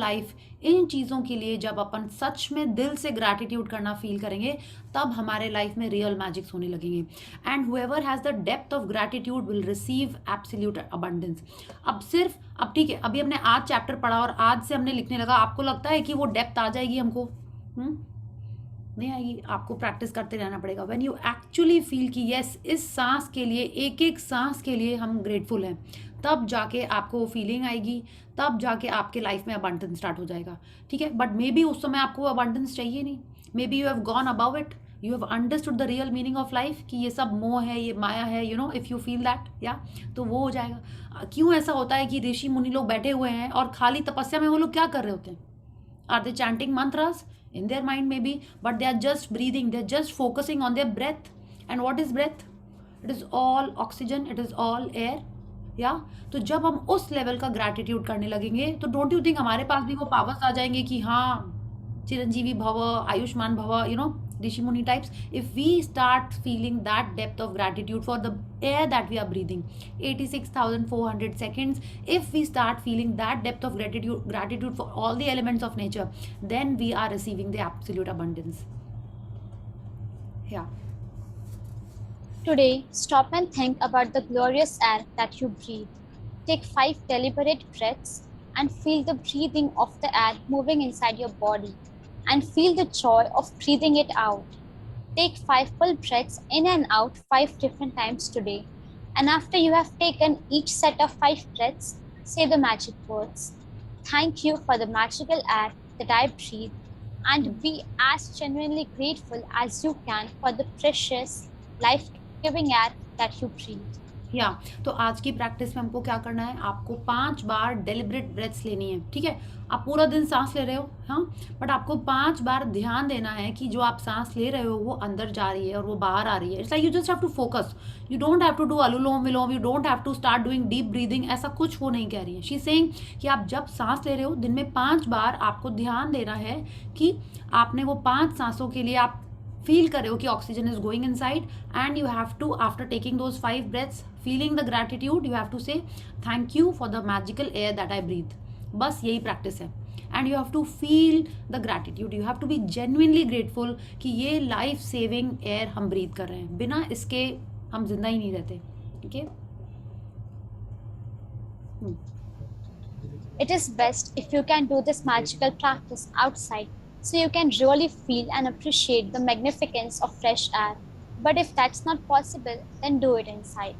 life, इन चीज़ों के लिए जब अपन सच में दिल से gratitude करना फील करेंगे, तब हमारे लाइफ में रियल मैजिक्स होने लगेंगे। And whoever has the depth of gratitude will receive absolute abundance. अब ठीक है, अभी हमने आज चैप्टर पढ़ा और आज से हमने लिखने लगा, आपको लगता है कि वो डेप्थ आ जाएगी हमको? नहीं आएगी, आपको प्रैक्टिस करते रहना पड़ेगा। व्हेन यू एक्चुअली फील कि यस, इस सांस के लिए, एक एक सांस के लिए हम ग्रेटफुल हैं, तब जाके आपको वो फीलिंग आएगी, तब जाके आपके लाइफ में अबंडेंस स्टार्ट हो जाएगा, ठीक है? बट मे बी उस समय आपको अबंडेंस चाहिए नहीं, may be you have gone above it, you have understood the real meaning of life, कि ये सब मोह है, ये माया है, इफ़ यू फील दैट, या तो वो हो जाएगा। क्यों ऐसा होता है कि ऋषि मुनि लोग बैठे हुए हैं और खाली तपस्या में वो लोग क्या कर रहे होते हैं? Are they chanting mantras in their mind maybe, but they are just breathing, they're just focusing on their breath. And what is breath? It is all oxygen, it is all air, या तो जब हम उस लेवल का gratitude करने लगेंगे तो don't you think हमारे पास भी वो पावर्स आ जाएंगे कि हाँ चिरंजीवी भव, आयुष्मान भव, you know, Rishi Muni types. If we start feeling that depth of gratitude for the air that we are breathing, 86,400 seconds, if we start feeling that depth of gratitude for all the elements of nature, then we are receiving the absolute abundance. Yeah. Today, stop and think about the glorious air that you breathe. Take 5 deliberate breaths and feel the breathing of the air moving inside your body, and feel the joy of breathing it out. Take 5 full breaths in and out 5 different times today. And after you have taken each set of 5 breaths, say the magic words. Thank you for the magical air that I breathe, and be as genuinely grateful as you can for the precious, life-giving air that you breathe. या तो आज की practice में हमको क्या करना है, आपको 5 बार डेलिब्रेट ब्रेथ्स लेनी है, ठीक है। आप पूरा दिन सांस ले रहे हो, हाँ, बट आपको 5 बार ध्यान देना है कि जो आप सांस ले रहे हो वो अंदर जा रही है और वो बाहर आ रही है। It's like you just have to focus, you don't have to do anulom vilom, you don't have to start doing deep breathing, ऐसा कुछ वो नहीं कह रही है। शी सेइंग कि आप जब सांस ले रहे हो दिन में 5 बार आपको ध्यान देना है कि आपने वो 5 सांसों के लिए आप फील कर रहे हो कि oxygen is going inside, and you have to after taking those 5 breaths, feeling the gratitude, you have to say thank you for the magical air that I breathe. बस यही प्रैक्टिस है, and you have to feel the gratitude, you have to be genuinely grateful कि ये life saving air हम breathe कर रहे हैं, बिना इसके हम जिंदा ही नहीं रहते, ठीक है। It is best if you can do this magical practice outside, so you can really feel and appreciate the magnificence of fresh air. But if that's not possible, then do it inside.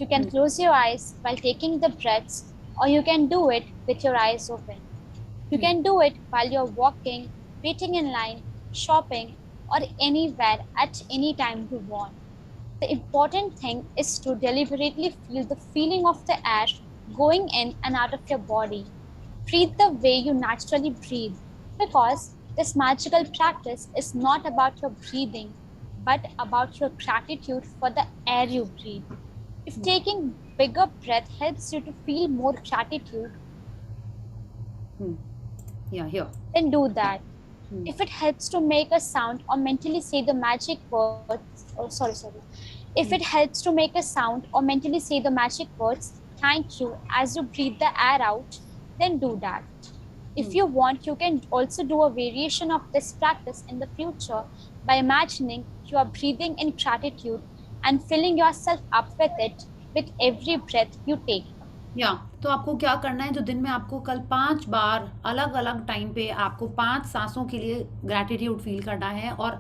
You can close your eyes while taking the breaths, or you can do it with your eyes open. You can do it while you're walking, waiting in line, shopping, or anywhere at any time you want. The important thing is to deliberately feel the feeling of the air going in and out of your body. Breathe the way you naturally breathe, because this magical practice is not about your breathing, but about your gratitude for the air you breathe. If taking bigger breath helps you to feel more gratitude, Here. then do that. If it helps to make a sound or mentally say the magic words, If it helps to make a sound or mentally say the magic words, thank you, as you breathe the air out, then do that. If you want, you can also do a variation of this practice in the future by imagining you are breathing in gratitude and filling yourself up with it with every breath you take. तो आपको क्या करना है, जो दिन में आपको कल 5 बार अलग अलग टाइम पे आपको 5 सांसों के लिए ग्रैटिट्यूड फील करना है, और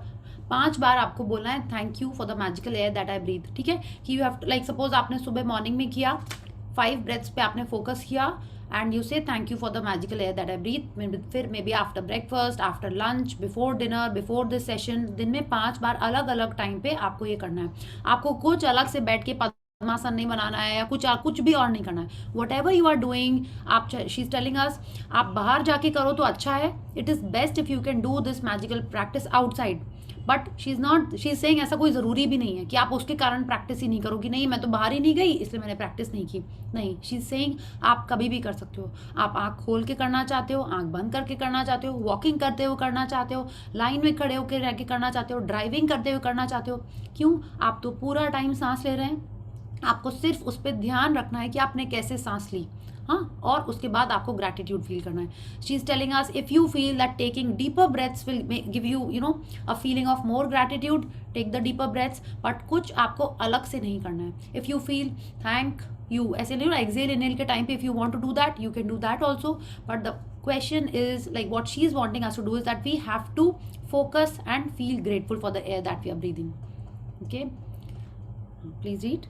5 बार आपको बोलना है thank you for the magical air that I breathe, ठीक है। कि यू हैव लाइक सपोज आपने सुबह मॉर्निंग में किया, 5 ब्रेथ्स पे आपने फोकस किया, and you say thank you for the magical air that I breathe. फिर maybe after breakfast, after lunch, before dinner, before this session, दिन में 5 बार अलग अलग टाइम पे आपको ये करना है। आपको कुछ अलग से बैठ के पद्मासन नहीं बनाना है या कुछ भी और नहीं करना है। Whatever you are doing, आप शी इज टेलिंग अस आप बाहर जाके करो तो अच्छा है। It is best if you can do this magical practice outside, but she is saying ऐसा कोई ज़रूरी भी नहीं है कि आप उसके कारण प्रैक्टिस ही नहीं करो कि नहीं मैं तो बाहर ही नहीं गई इसलिए मैंने प्रैक्टिस नहीं की। नहीं, शी इज सेइंग आप कभी भी कर सकते हो। आप आँख खोल के करना चाहते हो, आँख बंद करके करना चाहते हो, वॉकिंग करते हुए करना चाहते हो, लाइन में खड़े होकर रह के करना चाहते हो, ड्राइविंग करते हुए करना चाहते हो। क्यों? आप तो पूरा टाइम सांस ले रहे हैं, आपको सिर्फ उस पर ध्यान रखना है कि आपने कैसे सांस ली, हाँ, और उसके बाद आपको ग्रैटिट्यूड फील करना है। She is telling us if you feel that taking deeper breaths will give you no a feeling of more gratitude, take the deeper breaths, but कुछ आपको अलग से नहीं करना है। If you feel thank you ऐसे नहीं, एक्सेल इनहेल के टाइम पे if you want to do that you can do that also, but the question is like what she is wanting us to do is that we have to focus and feel grateful for the air that we are breathing. Okay, please read.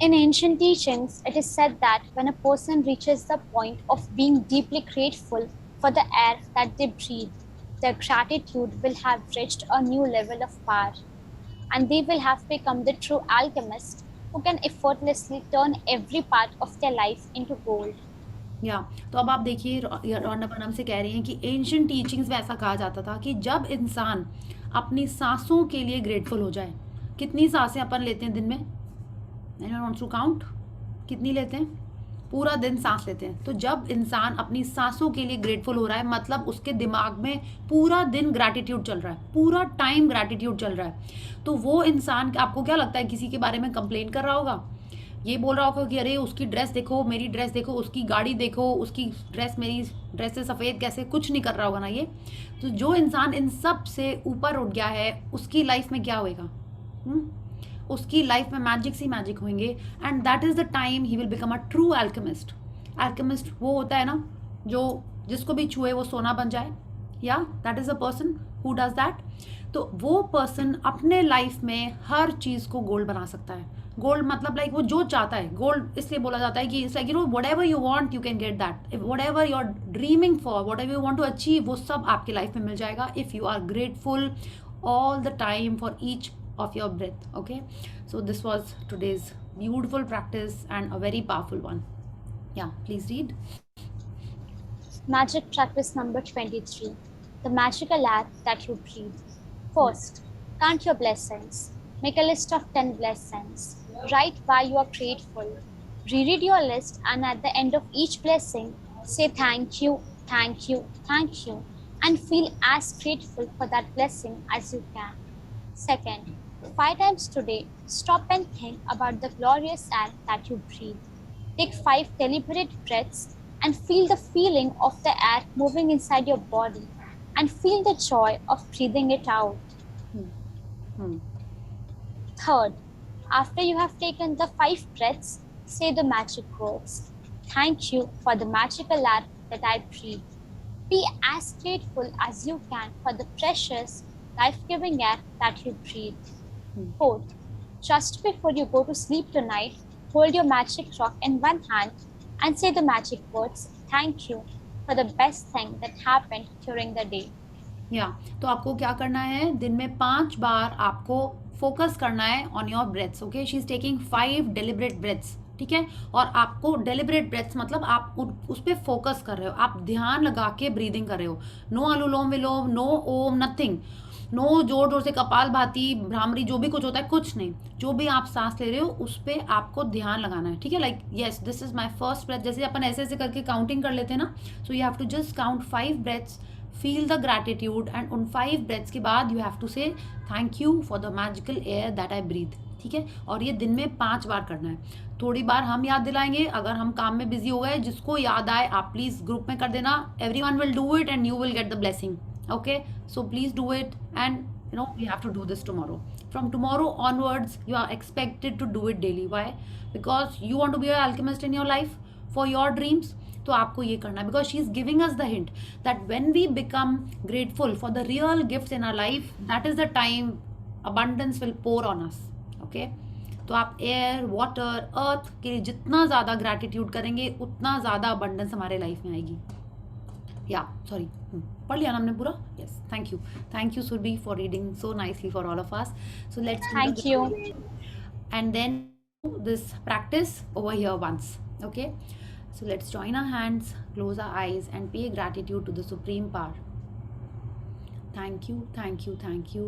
In ancient teachings, it is said that when a person reaches the point of being deeply grateful for the air that they breathe, their gratitude will have reached a new level of power, and they will have become the true alchemist who can effortlessly turn every part of their life into gold. तो अब आप देखिए Rhonda बनम से कह रही हैं कि एंशिएंट टीचिंग्स में ऐसा कहा जाता था कि जब इंसान अपनी सांसों के लिए ग्रेटफुल हो जाए, कितनी सांसें अपन लेते हैं दिन में? Anyone wants to count? कितनी लेते हैं? पूरा दिन सांस लेते हैं. तो जब इंसान अपनी सांसों के लिए ग्रेटफुल हो रहा है, मतलब उसके दिमाग में पूरा दिन ग्रैटिट्यूड चल रहा है, पूरा टाइम ग्रैटिट्यूड चल रहा है. तो वो इंसान, आपको क्या लगता है, किसी के बारे में कंप्लेन कर रहा होगा? ये बोल रहा होगा कि अरे उसकी ड्रेस देखो, मेरी ड्रेस देखो, उसकी गाड़ी देखो, उसकी ड्रेस मेरी ड्रेस से सफ़ेद कैसे, कुछ नहीं कर रहा होगा ना ये. तो जो इंसान इन सब से ऊपर उठ गया है, उसकी लाइफ में क्या होएगा? उसकी लाइफ में मैजिक सी मैजिक होंगे. And that is the time he will become a true alchemist. Alchemist वो होता है ना जो जिसको भी छुए वो सोना बन जाए. या that is a person who does that. तो वो पर्सन अपने लाइफ में हर चीज़ को गोल्ड बना सकता है. गोल्ड मतलब लाइक वो जो चाहता है. गोल्ड इसलिए बोला जाता है कि it's like whatever you want you can get that. Whatever you are dreaming for, whatever you want to achieve, वो सब आपकी लाइफ में मिल जाएगा if you are grateful all the time for each of your breath. Okay, so this was today's beautiful practice and a very powerful one. Yeah, please read. Magic practice number 23. The magical air that you breathe. First, count your blessings. Make a list of 10 blessings. Write why you are grateful. Reread your list, and at the end of each blessing, say thank you, thank you, thank you, and feel as grateful for that blessing as you can. Second, 5 times today, stop and think about the glorious air that you breathe. Take 5 deliberate breaths and feel the feeling of the air moving inside your body, and feel the joy of breathing it out. Third, after you have taken the 5 breaths, say the magic words. Thank you for the magical air that I breathe. Be as grateful as you can for the precious, life-giving air that you breathe. Fourth, just before you go to sleep tonight, hold your magic rock in one hand and say the magic words, thank you for the best thing that happened during the day. तो आपको क्या करना है, दिन में 5 बार आपको focus करना है on your breaths. Okay, she is taking 5 deliberate breaths. ठीक है, और आपको डेलिबरेट ब्रेथ्स मतलब आप उस पर फोकस कर रहे हो, आप ध्यान लगा के ब्रीदिंग कर रहे हो. नो अनुलोम विलोम, नो ओम, नथिंग. नो जोर जोर से कपाल भाती, भ्रामरी, जो भी कुछ होता है, कुछ नहीं. जो भी आप सांस ले रहे हो उस पर आपको ध्यान लगाना है. ठीक है, like yes this is my first breath. जैसे अपन ऐसे ऐसे करके काउंटिंग कर लेते हैं ना, so you have to just count 5 breaths, feel the gratitude, and उन 5 ब्रेथ्स के बाद you have to say thank you for the magical air that I breathe. ठीक है, और ये दिन में 5 बार करना है. थोड़ी बार हम याद दिलाएंगे, अगर हम काम में बिजी हो गए, जिसको याद आए आप प्लीज ग्रुप में कर देना. Everyone will do it and you will get the blessing. Okay, so please do it, and you know we have to do this tomorrow. From tomorrow onwards you are expected to do it daily. Why? Because you want to be an alchemist in your life for your dreams. तो आपको ये करना है, because she is giving us the hint that when we become grateful for the real gifts in our life, that is the time abundance will pour on us. Okay, तो आप air, water, अर्थ के लिए जितना ज़्यादा gratitude करेंगे उतना ज़्यादा abundance हमारे लाइफ में आएगी. सॉरी, पढ़ लिया ना हमने पूरा. Yes, thank you Surabhi for reading so nicely for all of us. So let's Thank you. and then this practice over here once. Okay, so let's join our hands, close our eyes, and pay gratitude to the supreme power. Thank you, thank you, thank you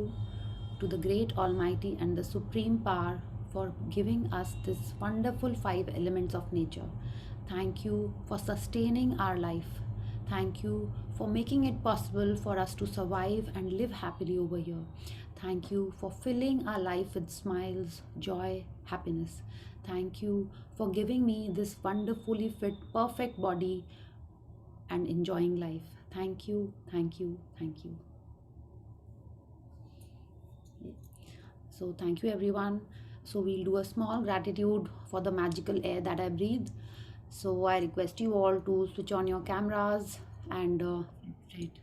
to the great almighty and the supreme power for giving us this wonderful 5 elements of nature. Thank you for sustaining our life. Thank you for making it possible for us to survive and live happily over here. Thank you for filling our life with smiles, joy, happiness. Thank you for giving me this wonderfully fit, perfect body and enjoying life. Thank you, thank you, thank you. So thank you everyone. So we'll do a small gratitude for the magical air that I breathe. So I request you all to switch on your cameras and right.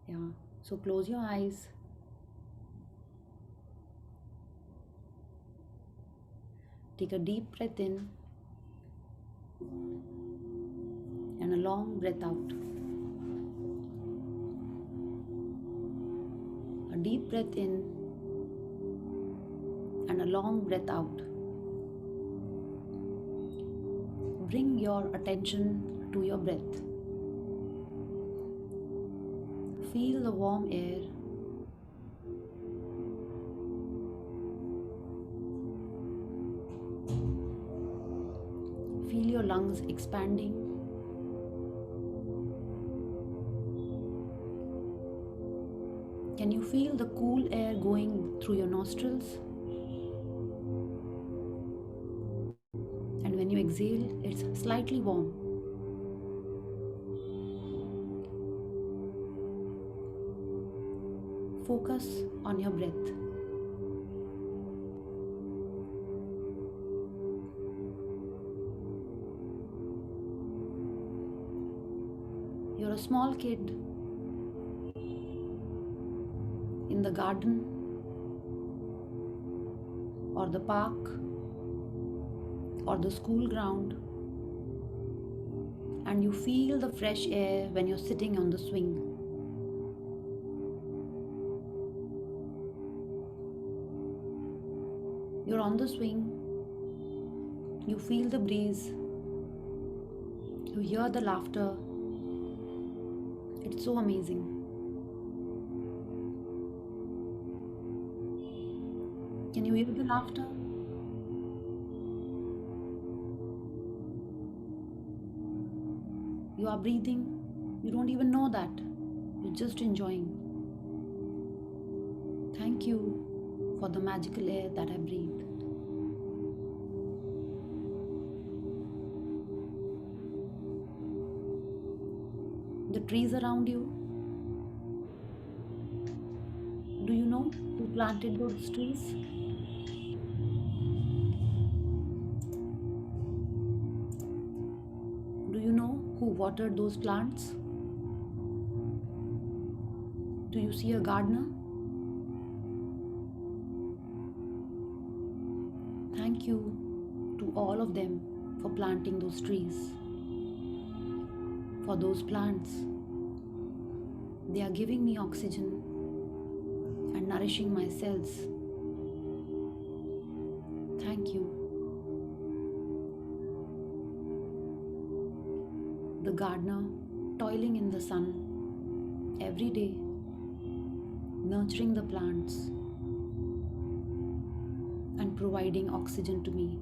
Yeah, so close your eyes. Take a deep breath in and a long breath out. A deep breath in and a long breath out. Bring your attention to your breath. Feel the warm air your lungs expanding. Can you feel the cool air going through your nostrils? And when you exhale, it's slightly warm. Focus on your breath. You're a small kid in the garden or the park or the school ground, and you feel the fresh air when you're sitting on the swing. You're on the swing, you feel the breeze, you hear the laughter. It's so amazing. Can you hear the laughter? You are breathing, you don't even know that. You're just enjoying. Thank you for the magical air that I breathe. The trees around you. Do you know who planted those trees? Do you know who watered those plants? Do you see a gardener? Thank you to all of them for planting those trees. For those plants, they are giving me oxygen and nourishing my cells. Thank you. The gardener toiling in the sun every day, nurturing the plants and providing oxygen to me.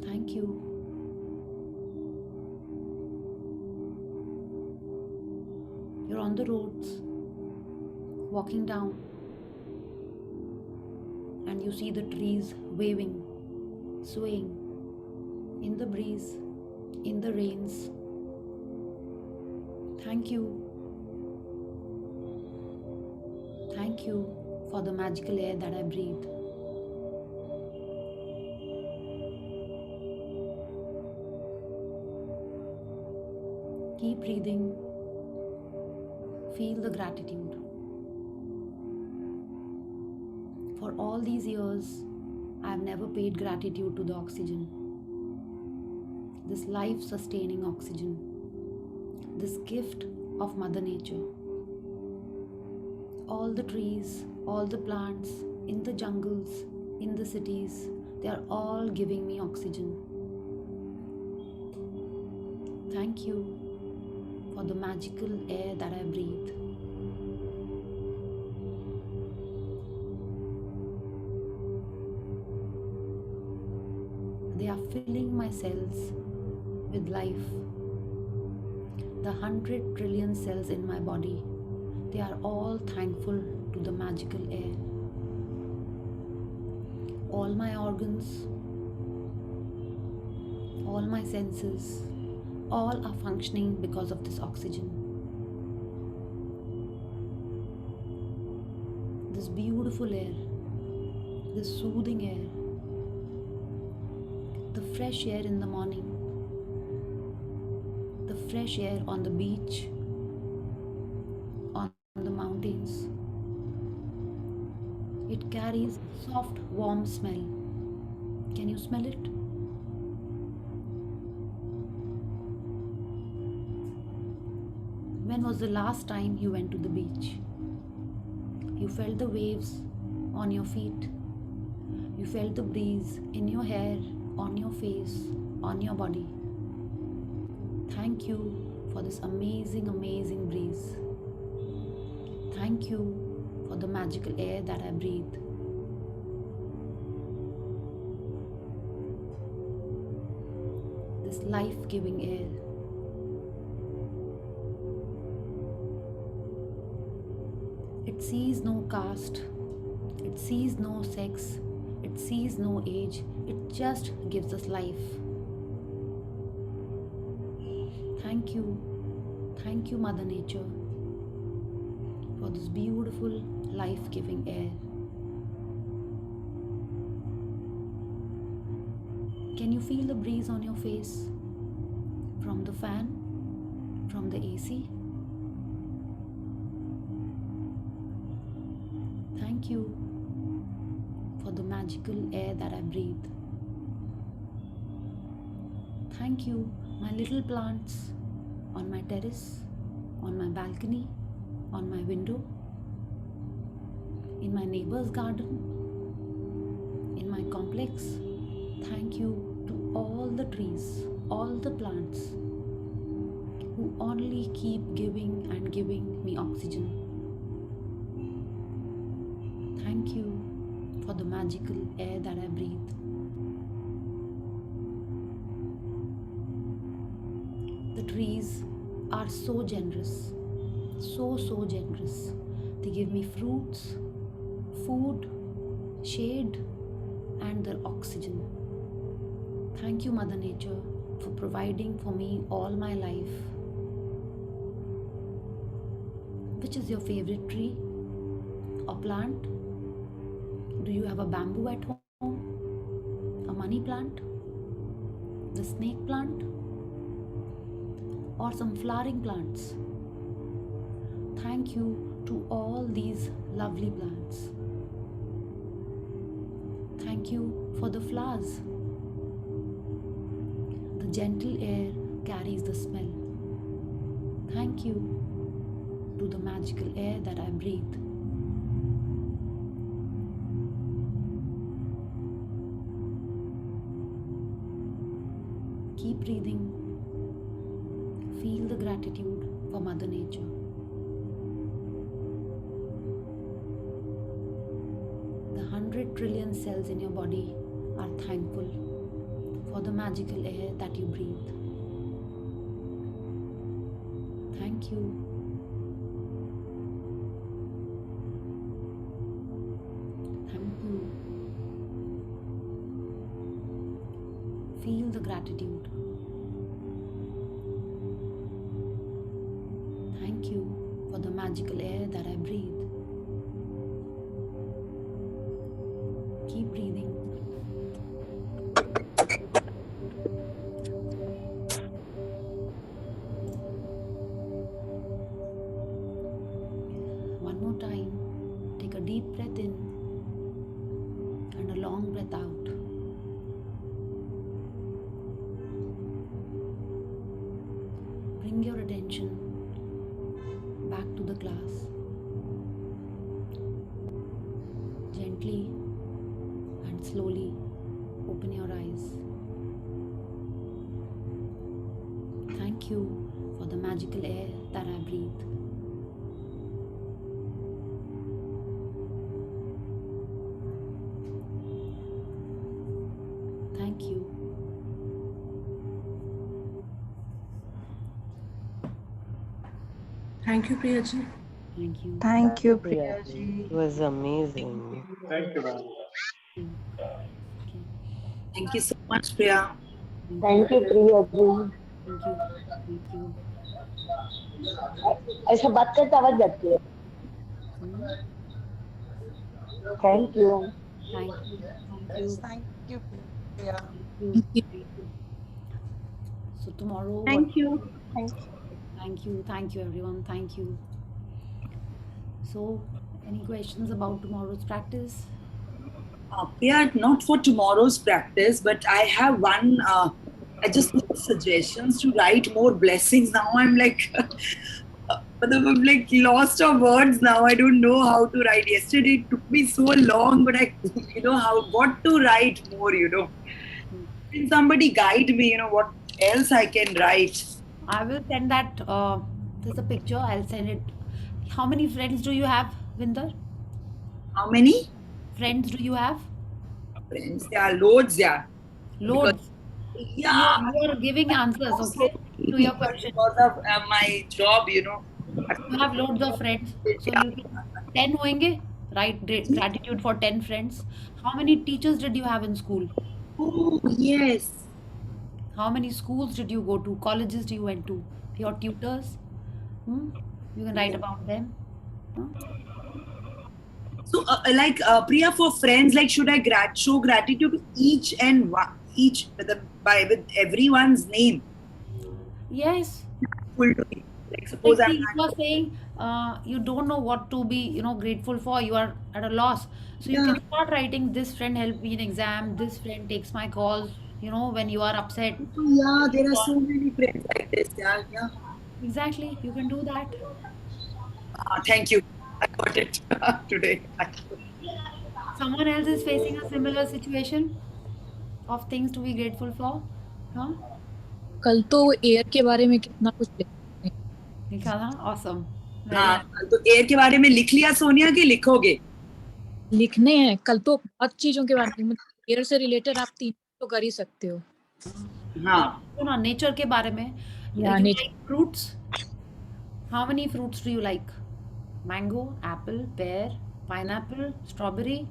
Thank you. You're on the roads, walking down, and you see the trees waving, swaying in the breeze, in the rains. Thank you. Thank you for the magical air that I breathe. Keep breathing. Feel the gratitude. For all these years, I have never paid gratitude to the oxygen. This life-sustaining oxygen. This gift of Mother Nature. All the trees, all the plants, in the jungles, in the cities, they are all giving me oxygen. Thank you for the magical air that I breathe. They are filling my cells with life. The 100 trillion cells in my body, they are all thankful to the magical air. All my organs, all my senses, all are functioning because of this oxygen. This beautiful air, this soothing air, the fresh air in the morning, the fresh air on the beach, on the mountains. It carries soft, warm smell. Can you smell it? When was the last time you went to the beach? You felt the waves on your feet. You felt the breeze in your hair, on your face, on your body. Thank you for this amazing, amazing breeze. Thank you for the magical air that I breathe. this life-giving air. It sees no caste, it sees no sex, it sees no age, it just gives us life. Thank you, Mother Nature, for this beautiful life-giving air. Can you feel the breeze on your face? From the fan? From the AC? Thank you for the magical air that I breathe. Thank you, my little plants on my terrace, on my balcony, on my window, in my neighbor's garden, in my complex. Thank you to all the trees, all the plants who only keep giving and giving me oxygen. Thank you for the magical air that I breathe. The trees are so generous, so generous. They give me fruits, food, shade, and their oxygen. Thank you, Mother Nature, for providing for me all my life. Which is your favorite tree or plant? Do you have a bamboo at home? A money plant? The snake plant? Or some flowering plants? Thank you to all these lovely plants. Thank you for the flowers. The gentle air carries the smell. Thank you to the magical air that I breathe. Keep breathing. Feel the gratitude for Mother Nature. The 100 trillion cells in your body are thankful for the magical air that you breathe. Thank you. Thank you. Feel the gratitude. Thank you for the magical air that I breathe. Keep breathing. One more time, take a deep breath in and a long breath out. Bring your attention back to the class. Gently and slowly open your eyes. Thank you for the magical air that I breathe. Thank you. Thank you, Priya ji. Thank you. Thank you, Priya Priya ji. ji. It was amazing. Thank you, ma'am. Okay. Thank you so much, Priya. Thank you, Priya ji. Thank you. Thank you. ऐसा बात करते आवाज जाती है. Hmm. Thank you. Thank you. Thank you. Thank you, Priya. Thank you. So tomorrow. Thank you. Thank you. Thank you, everyone. Thank you. So, any questions about tomorrow's practice? Priya, not for tomorrow's practice, but I have one. I just need suggestions to write more blessings. Now I'm like, I'm like lost of words now. I don't know how to write. Yesterday it took me so long, but I, what to write more. Can somebody guide me? What else I can write? I will send that. There's a picture. I'll send it. How many friends do you have, Vinder? How many Friends do you have? friends? There are loads. Yeah. Loads. Yeah. You are giving answers, okay, to your question. Because of my job, you know. You have loads of friends, so you can 10 होंगे, right? Gratitude for 10 friends. How many teachers did you have in school? Oh, yes. How many schools did you go to? Colleges you went to? Your tutors? Hmm? You can write about them. Huh? So, Priya, for friends, like, should I show gratitude to each and one, each with everyone's name? Yes. Full to me. Like, suppose Like, I'm see, you are saying you don't know what to be, grateful for. You are at a loss. So you Yeah. can start writing, this friend helped me in exam. This friend takes my calls, when you are upset. Yeah, there are so many friends like this. Yeah, yeah. Exactly. You can do that. Thank you. I got it today. Someone else is facing a similar situation of things to be grateful for. Huh? कल तो air के बारे में कितना कुछ लिखा लिखा था? Awesome. Very हाँ, nice. तो एयर के बारे में लिख लिया सोनिया कि लिखोगे? लिखने हैं कल तो बहुत चीजों के बारे में, एयर से रिलेटेड आप 3 तो कर ही सकते हो. हाँ. ना नेचर के बारे में. Yeah, You nature. like fruits? How many fruits do you like? Mango, apple, pear, pineapple, strawberry.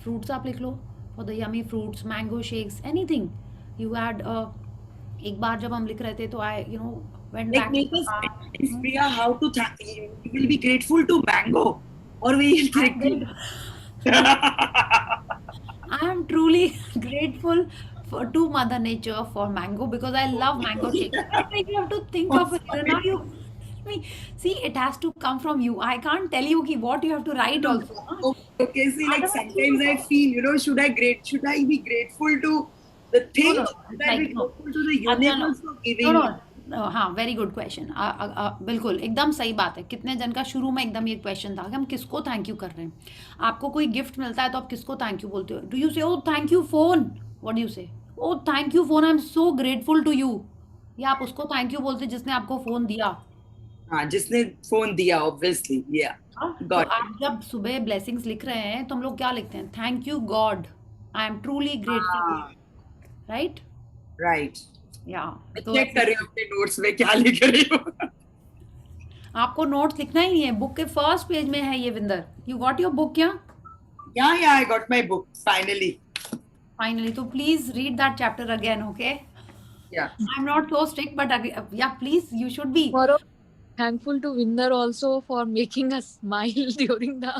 Fruits आप लिख लो. For the yummy fruits, mango shakes, anything. You had एक बार जब हम लिख रहे थे तो I went Like, back. make us sentence, Priya, how to thank you. You will be grateful to mango, or we will thank you. I am truly grateful to Mother Nature for mango because I love mango shakes. Like, you have to think of it. Now you tell me, see, it has to come from you. I can't tell you what you have to write also. Huh? Okay, see, like Otherwise, sometimes I feel, should I be grateful to the thing? No, Should I be no. grateful to the universe for giving? No, हाँ, very good question. बिल्कुल एकदम सही बात है. कितने जन का शुरू में एकदम ये क्वेश्चन था कि हम किसको थैंक यू कर रहे हैं. आपको कोई गिफ्ट मिलता है तो आप किसको थैंक यू बोलते हो? Do you say oh thank you phone? What do you say? Oh thank you phone, I am so grateful to you. Yeah आप उसको थैंक यू बोलते जिसने आपको फोन दिया? हाँ, जिसने फोन दिया, obviously, yeah. तो आप जब सुबह ब्लेसिंग्स लिख रहे हैं तो हम लोग क्या लिखते हैं? Thank you God, I am truly grateful. Right. Right. या तो चेक कर रही हूँ अपने नोट्स में क्या लिख रही हूँ. आपको नोट्स लिखना ही नहीं है. बुक के फर्स्ट पेज में है ये. Vinder, you got your book? Yeah, I got my book finally. तो please read that chapter again. Okay. Yeah. I am not so strict but yeah please you should be. Tomorrow, thankful to Vinder also for making us smile during the.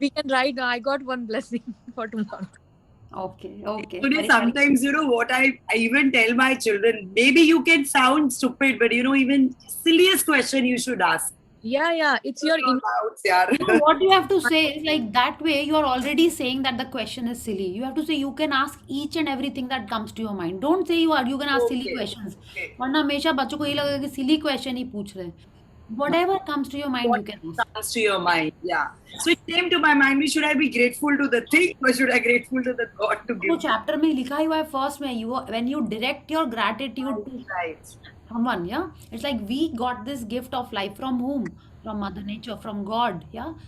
We can write. I got one blessing for tomorrow. Okay. Today, sometimes, what I even tell my children, maybe you can sound stupid, but even silliest question you should ask. Yeah, it's your Doubts, yaar. What you have to say is like that way you are already saying that the question is silly. You have to say you can ask each and everything that comes to your mind. Don't say you can ask silly questions. वरना हमेशा बच्चों को ये लगेगा कि silly question ही पूछ रहे हैं. Whatever comes to your mind, you can ask. Comes to your mind, yeah. So it came to my mind, should I be grateful to the thing or should I be grateful to the God to give? तो chapter में लिखा ही हुआ है first में, when you direct your gratitude to Right. someone, it's like we got this gift of life from whom? From Mother Nature, from God.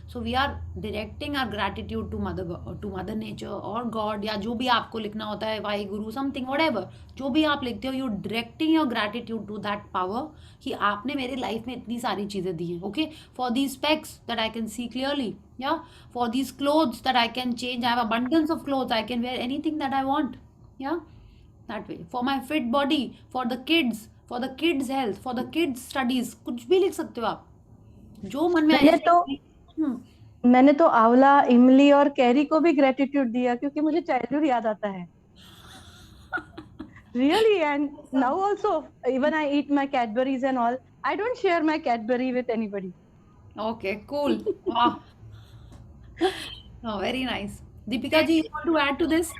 So we are directing our gratitude to Mother Nature or God, या जो भी आपको लिखना होता है, Waheguru, something, whatever, जो भी आप लिखते हो, you directing your gratitude to that power कि आपने मेरे लाइफ में इतनी सारी चीज़ें दी हैं. Okay, for these specs that I can see clearly, for these clothes that I can change, I have abundance of clothes, I can wear anything that I want. That way, for my fit body, for the kids health, for the kids studies, कुछ भी लिख सकते हो आप जो मन में आए. मैंने तो आंवला, इमली और कैरी को भी ग्रेटिट्यूड दिया क्योंकि मुझे चाइल्डहुड याद आता है. Really, and now also, even I eat my Cadbury's and all. I don't share my Cadbury with anybody. Okay, cool. Wow. Oh, very nice. Deepika ji, you want to add to this?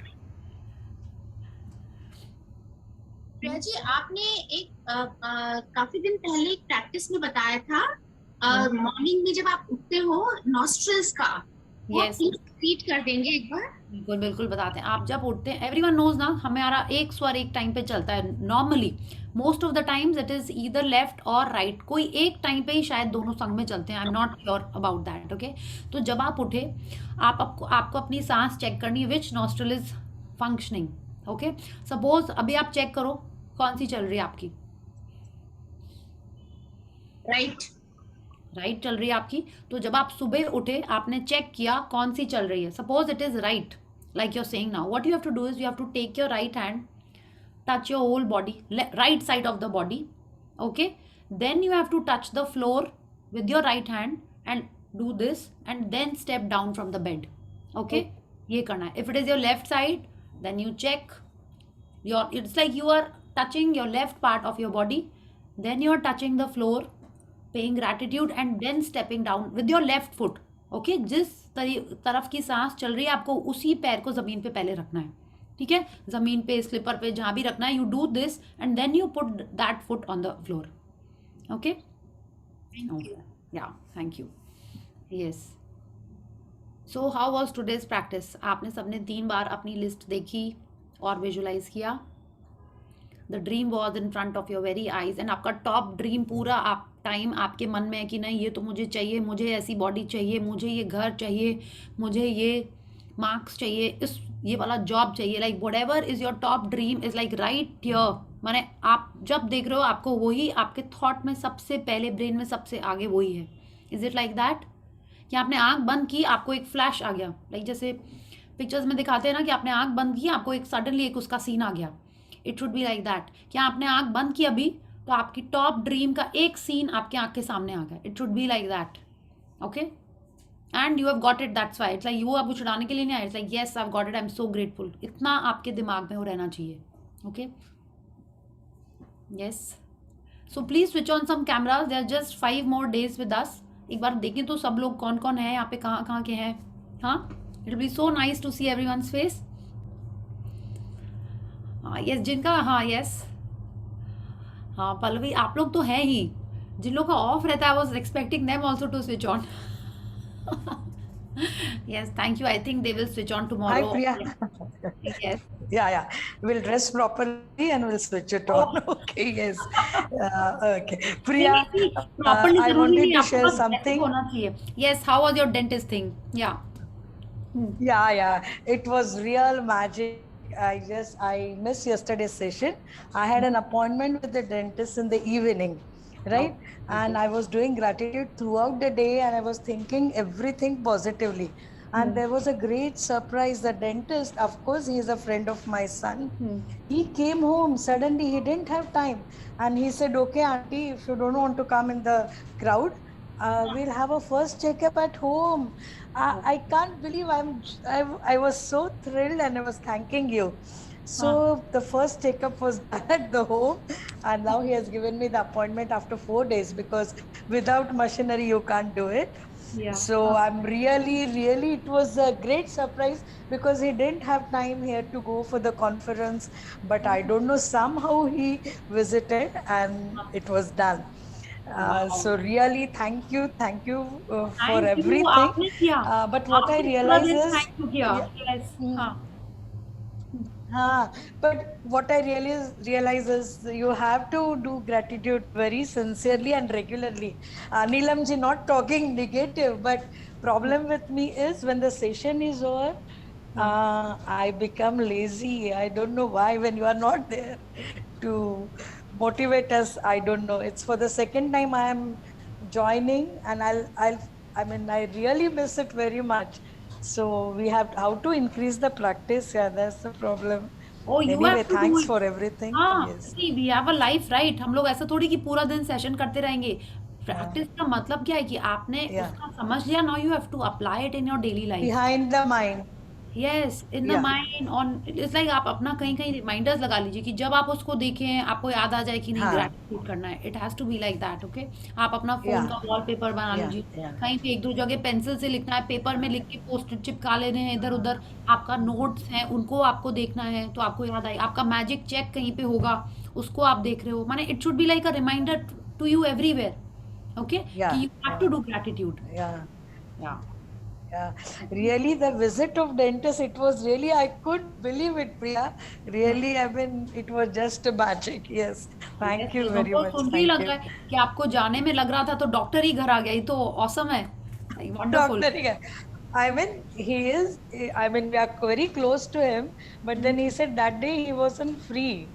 Priya ji, आपने एक काफी दिन पहले एक practice में बताया था, morning में जब आप उठते हो नॉस्ट्रल्स का, Yes. रिपीट कर देंगे एक बार? बिल्कुल बताते हैं. आप जब उठते हैं, एवरीवन नोज ना, हमारा एक स्वर एक टाइम पे चलता है normally. Most of the times it is either left और राइट. कोई एक टाइम पे ही शायद दोनों संग में चलते हैं. आई am not sure about that. Okay, तो जब आप उठे, आपको अपनी सांस चेक करनी है, which nostril is functioning. Okay, suppose अभी आप चेक करो कौन सी चल रही है आपकी, राइट। राइट चल रही है आपकी। तो जब आप सुबह उठे आपने चेक किया कौन सी चल रही है, suppose it is right, like you are saying now, what you have to do is you have to take your right hand, touch your whole body, right side of the body, okay, then you have to touch the floor with your right hand and do this and then step down from the bed, okay, ये करना है. If it is your left side, then you check your, it's like you are touching your left part of your body, then you are touching the floor, paying gratitude and then stepping down with your left foot, okay, जिस तरफ की सांस चल रही है आपको उसी पैर को जमीन पे पहले रखना है, ठीक है, जमीन पे, स्लीपर पे, जहां भी रखना है. You do this and then you put that foot on the floor, okay. Yeah thank you. Yes, so how was today's practice? आपने सबने 3 बार अपनी लिस्ट देखी और विजुलाइज किया. The dream was in front of your very eyes and आपका top dream पूरा आप time आपके मन में है कि नहीं ये तो मुझे चाहिए, मुझे ऐसी बॉडी चाहिए, मुझे ये घर चाहिए, मुझे ये मार्क्स चाहिए, इस ये वाला जॉब चाहिए, like what ever is your top dream is like right here. माने आप जब देख रहे हो आपको वही आपके थॉट में सबसे पहले, ब्रेन में सबसे आगे वही है. इज इट लाइक दैट कि आपने आंख बंद की आपको एक फ्लैश आ गया, लाइक जैसे पिक्चर्स में दिखाते हैं ना कि आपने आंख बंद की आपको एक सडनली एक उसका सीन आ गया. It should be like that कि आपने आंख बंद की अभी तो आपकी टॉप ड्रीम का एक सीन आपके आंख के सामने आ गया. It should be like that, okay. And you have got it, that's why it's like you आपको छुड़ाने के लिए नहीं आया. It's like yes I have got it, I am so grateful. इतना आपके दिमाग में वो रहना चाहिए, okay. Yes, so please switch on some cameras. There are just 5 more days with us. एक बार देखें तो सब लोग कौन कौन है यहाँ पे, कहाँ कहाँ के हैं. हाँ, it will be so nice to see everyone's face. हाँ यस, जिनका, हाँ यस, हाँ पल्लवी आप लोग तो हैं ही. जिन लोग का ऑफ रहता है I was expecting them also to switch on. Yes, thank you. I think they will switch on tomorrow. Hi, Priya. Yes. Yeah. We'll dress properly and we'll switch it on. Okay, yes. Okay. Priya, I wanted to share something. Yes, how was your dentist thing? Yeah. Yeah. It was real magic. I missed yesterday's session. I had an appointment with the dentist in the evening. Right? And I was doing gratitude throughout the day and I was thinking everything positively. And there was a great surprise. The dentist, of course, he is a friend of my son. He came home suddenly. He didn't have time. And he said, okay, auntie, if you don't want to come in the crowd, we'll have a first checkup at home. I can't believe I was so thrilled and I was thanking you. So the first checkup was done at the home and now he has given me the appointment after 4 days because without machinery you can't do it. Yeah. So I'm really, it was a great surprise because he didn't have time here to go for the conference, but I don't know, somehow he visited and it was done. So really thank you for everything. But what I realize is, but what I realize is you have to do gratitude very sincerely and regularly. Neelam ji, not talking negative, but problem with me is when the session is over, I become lazy. I don't know why when you are not there to motivate us. I don't know. It's for the second time I am joining and I really miss it very much. So we have how to increase the practice. Yeah, that's the problem. Oh, you anyway, have to thanks do it. for everything. हाँ, Yes. see, we have a life, right? हम लोग ऐसा थोड़ी कि पूरा दिन session करते रहेंगे. प्रैक्टिस का मतलब क्या है कि आपने उसका समझ लिया. Now you have to apply it in your daily life. Behind the mind. Yes, in the mind, on it's like आप अपना कहीं कहीं रिमाइंडर्स लगा लीजिए कि जब आप उसको देखें आपको याद आ जाए कि नहीं ग्रैटिट्यूड करना है. It has to be like that, okay. आप अपना फोन का वॉलपेपर बना लीजिए. कहीं पे 1-2 जगह पेंसिल से लिखना है, पेपर में लिख के पोस्ट चिपका लेने हैं इधर उधर. आपका नोट्स हैं उनको आपको देखना है तो आपको याद आए. आपका मैजिक चेक कहीं पे होगा उसको आप देख रहे हो. माने it should be like a reminder to you everywhere, okay, कि you have to do gratitude. Yeah. Really, the visit of dentist, it was really, I couldn't believe it, Priya. Really, I mean, it was just a magic. Yes, thank you very much. सुन के लग रहा है कि आपको जाने में लग रहा था तो डॉक्टर ही घर आ गया. ये तो ऑसम है, वंडरफुल. डॉक्टर ही गया. I mean, he is, I mean, we are very close to him, but then he said that day he wasn't free.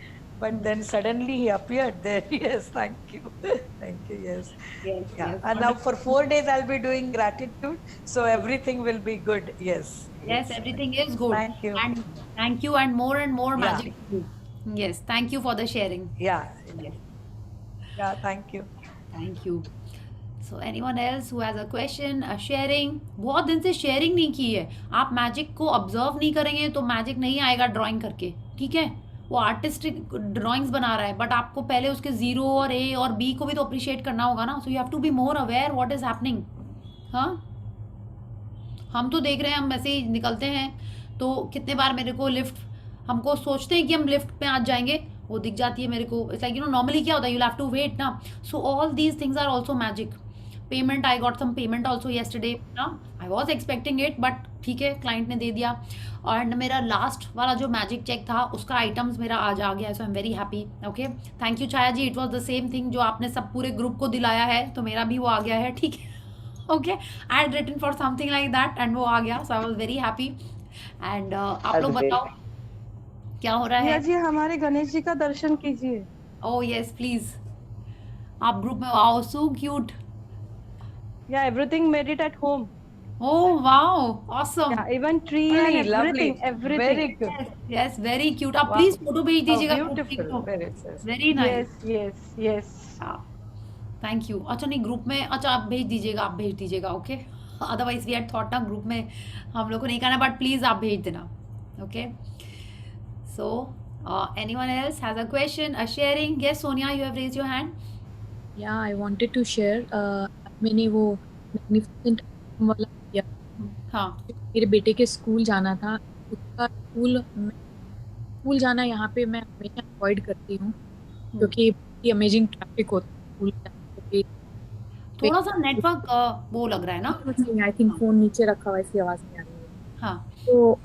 But then suddenly he appeared there. Yes, thank you. Thank you. Yes. Yes, Yeah. yes. And now for 4 days I'll be doing gratitude. So everything will be good. Yes. Yes, everything is good. Thank you. And thank you and more Yeah. magic to you. Yes, thank you for the sharing. Yeah. Yes, Yeah. Thank you. thank you. So anyone else who has a question, a sharing? बहुत दिन से sharing नहीं की है. आप magic को observe नहीं करेंगे तो मैजिक नहीं आएगा ड्राइंग करके, ठीक है? वो आर्टिस्टिक ड्राइंग्स बना रहा है, बट आपको पहले उसके जीरो और ए और बी को भी तो अप्रिशिएट करना होगा ना. So you have to be more aware what is happening. हाँ, हम तो देख रहे हैं, हम ऐसे ही निकलते हैं तो कितने बार मेरे को लिफ्ट, हमको सोचते हैं कि हम लिफ्ट पे आज जाएंगे, वो दिख जाती है मेरे को. इट्स लाइक नॉर्मली क्या होता है, यू हैव टू वेट ना. So all these things are also magic. Payment, I got some payment also yesterday ना. I was expecting it, but ठीक है, क्लाइंट ने दे दिया. एंड मेरा लास्ट वाला जो मैजिक चेक था उसका आइटम्स मेरा आज आ गया. So I am very happy. Okay, thank you Chhaya ji. It was the same thing जो आपने सब पूरे ग्रुप को दिलाया है, तो मेरा भी वो आ गया है, ठीक है. Okay, I had written for something like that and वो आ गया. So I was very happy. And आप लोग बताओ क्या हो रहा भैया है. जी हमारे गणेश जी का दर्शन कीजिए. ओह यस प्लीज, आप ग्रुप में आओ. So cute. Yeah, everything made it at home. Oh wow, awesome. Yeah, even tree Really and lovely. everything. Very good. Yes, yes, very cute. आप Wow. प्लीज फोटो भेज How दीजिएगा. beautiful. Very nice. Very nice. Yes, yes, yes. Thank you. अच्छा नहीं, group में, अच्छा आप भेज दीजिएगा, आप भेज दीजिएगा. Okay, otherwise we had thought ना ग्रुप में हम लोग को नहीं करना, बट प्लीज आप भेज देना. Okay, so anyone else has a question, a sharing? Yes Sonia, you have raised your hand. Yeah, I wanted to share. मैंने वो मैग्निफिसेंट वाला किया. हाँ. मेरे बेटे के स्कूल जाना था. उसका स्कूल जाना यहाँ पे मैं हमेशा अवॉइड करती हूँ क्योंकि अमेजिंग ट्रैफिक होता है स्कूल जाने के. थोड़ा सा नेटवर्क वो लग रहा है ना. आई थिंक फोन नीचे रखा हुआ है, इसलिए आवाज नहीं आ रही है. हाँ. तो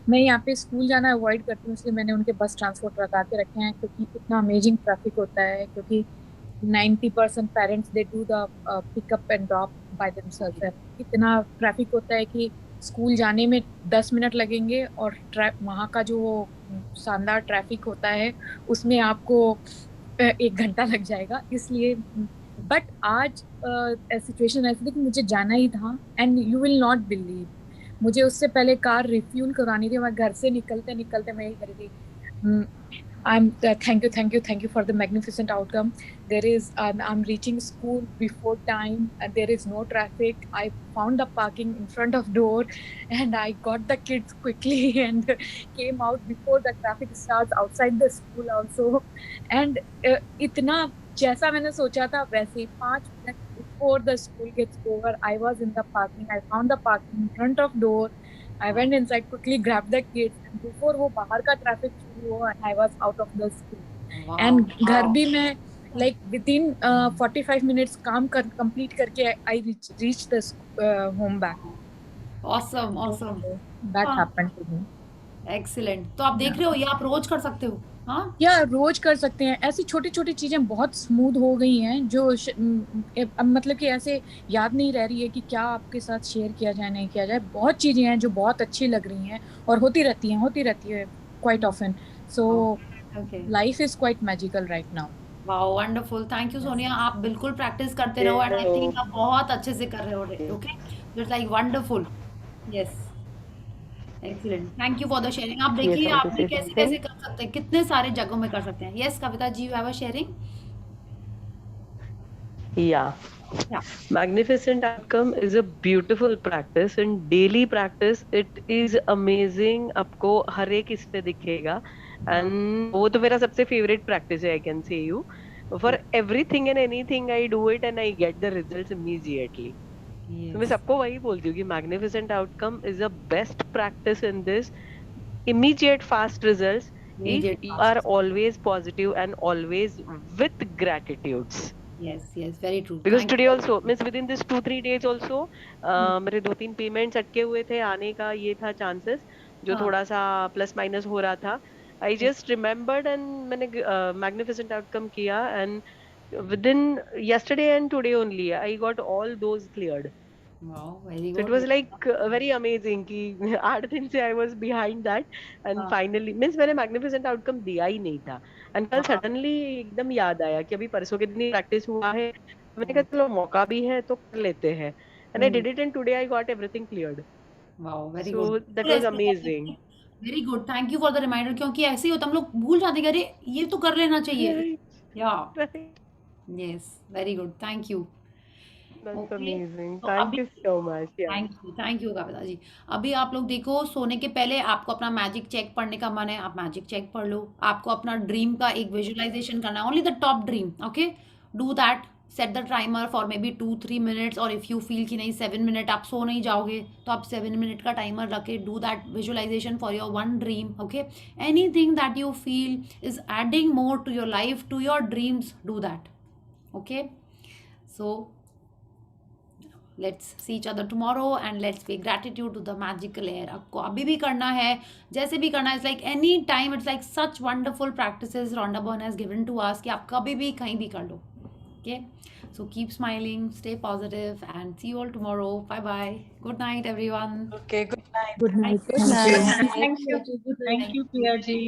मैं यहाँ पे स्कूल जाना अवॉइड करती हूँ, इसलिए मैंने उनके बस ट्रांसपोर्ट लगा के रखे हैं क्योंकि इतना अमेजिंग ट्रैफिक होता है. क्योंकि 90% parents they do the pickup and drop by themselves. इतना ट्रैफिक होता है कि स्कूल जाने में 10 मिनट लगेंगे और वहाँ का जो शानदार ट्रैफिक होता है उसमें आपको 1 घंटा लग जाएगा. इसलिए बट आज सिचुएशन ऐसी थी कि मुझे जाना ही था and you will not believe, मुझे उससे पहले कार रिफ्यूल करानी थी. मैं घर से निकलते निकलते मैं यही कर रही थी, I'm thank you for the magnificent outcome. I'm reaching school before time and there is no traffic. I found the parking in front of door and I got the kids quickly and came out before the traffic starts outside the school also. And इतना जैसा मैंने सोचा था वैसे 5 minutes before the school gets over, I was in the parking. I found the parking in front of door. I went inside, quickly grabbed the kids, and before वो बाहर का traffic शुरू हुआ, I was out of the school. Wow. And घर भी मैं like within 45 minutes काम complete करके I reached the home back. Awesome, awesome. That happened to me. Excellent. तो आप देख रहे हो, ये आप रोज कर सकते हो. हाँ, या रोज कर सकते हैं. ऐसी छोटी छोटी चीजें बहुत स्मूथ हो गई हैं जो मतलब कि ऐसे याद नहीं रह रही है कि क्या आपके साथ शेयर किया जाए नहीं किया जाए. बहुत चीजें हैं जो बहुत अच्छी लग रही हैं और होती रहती है quite often. So life is quite magical right now. Wow, wonderful. Thank you Sonia. आप बिल्कुल प्रैक्टिस करते रहो एंड आई थिंक आप बहुत अच्छे से कर रहे हो. Okay, it's like wonderful. Yes, excellent. Thank you for the sharing. आप देखिए आप भी कैसे कैसे कर सकते हैं, कितने सारे जगहों में कर सकते हैं. Yes Kavita ji, you have a sharing. Yeah. Magnificent outcome is a beautiful practice and daily practice it is amazing. आपको हर एक इससे दिखेगा and वो तो मेरा सबसे favorite practice है. I can say you for everything and anything I do it and I get the results immediately. तो मैं सबको वही बोलती हूँ कि magnificent outcome is the best practice in this. Immediate fast results if you are always positive and always with gratitudes. Yes, very true. Because today also means within this 2-3 days also मेरे 2-3 payments अटके हुए थे. आने का ये था chances जो थोड़ा सा प्लस माइनस हो रहा था. I just remembered and मैंने magnificent outcome किया and within yesterday and today only I got all those cleared. Wow, very So it good. was like very amazing कि 8 दिन से I was behind that and हाँ, finally means मैंने magnificent outcome दिया ही नहीं था and कल हाँ, suddenly एकदम याद आया कि अभी परसों के दिन ही प्रैक्टिस हुआ है, तो मैंने कहा हाँ, चलो मौका भी है तो कर लेते हैं and I हम्म, did it and today I got everything cleared. Wow, very So good. that बिल्कुल was ऐसे ही करना amazing. चाहिए। Very good, thank you for the reminder, क्योंकि ऐसे ही होता है, हम लोग भूल जाते हैं कि अरे ये तो कर लेना चाहिए। Right, yeah right. Yes, very good, thank you. That's okay, amazing. तो Thank अभी you so much. Yeah. Thank you Kavita ji. अभी आप लोग देखो, सोने के पहले आपको अपना मैजिक चेक पढ़ने का मन है, आप मैजिक चेक पढ़ लो। आपको अपना ड्रीम का एक विजुअलाइजेशन करना है, only the top dream, okay, do that. Set the timer for may be 2-3 minutes, और इफ़ यू फील कि नहीं 7 मिनट आप सो नहीं जाओगे, तो आप 7 मिनट का टाइमर रख के do that visualization for your one dream, okay. Anything that you feel is adding more to your life, to your dreams, do that, okay. So let's see each other tomorrow and let's pay gratitude to the magical air. आपको अभी भी करना है, जैसे भी करना है, it's like any time, it's like such wonderful practices Rhonda Byrne has given to us कि आप कभी भी कहीं भी कर लो, okay. So keep smiling, stay positive and see you all tomorrow. Bye bye, good night everyone. Okay, good night. Good night. Good Thank you. night. Thank you. Good Thank night. you, Priya ji.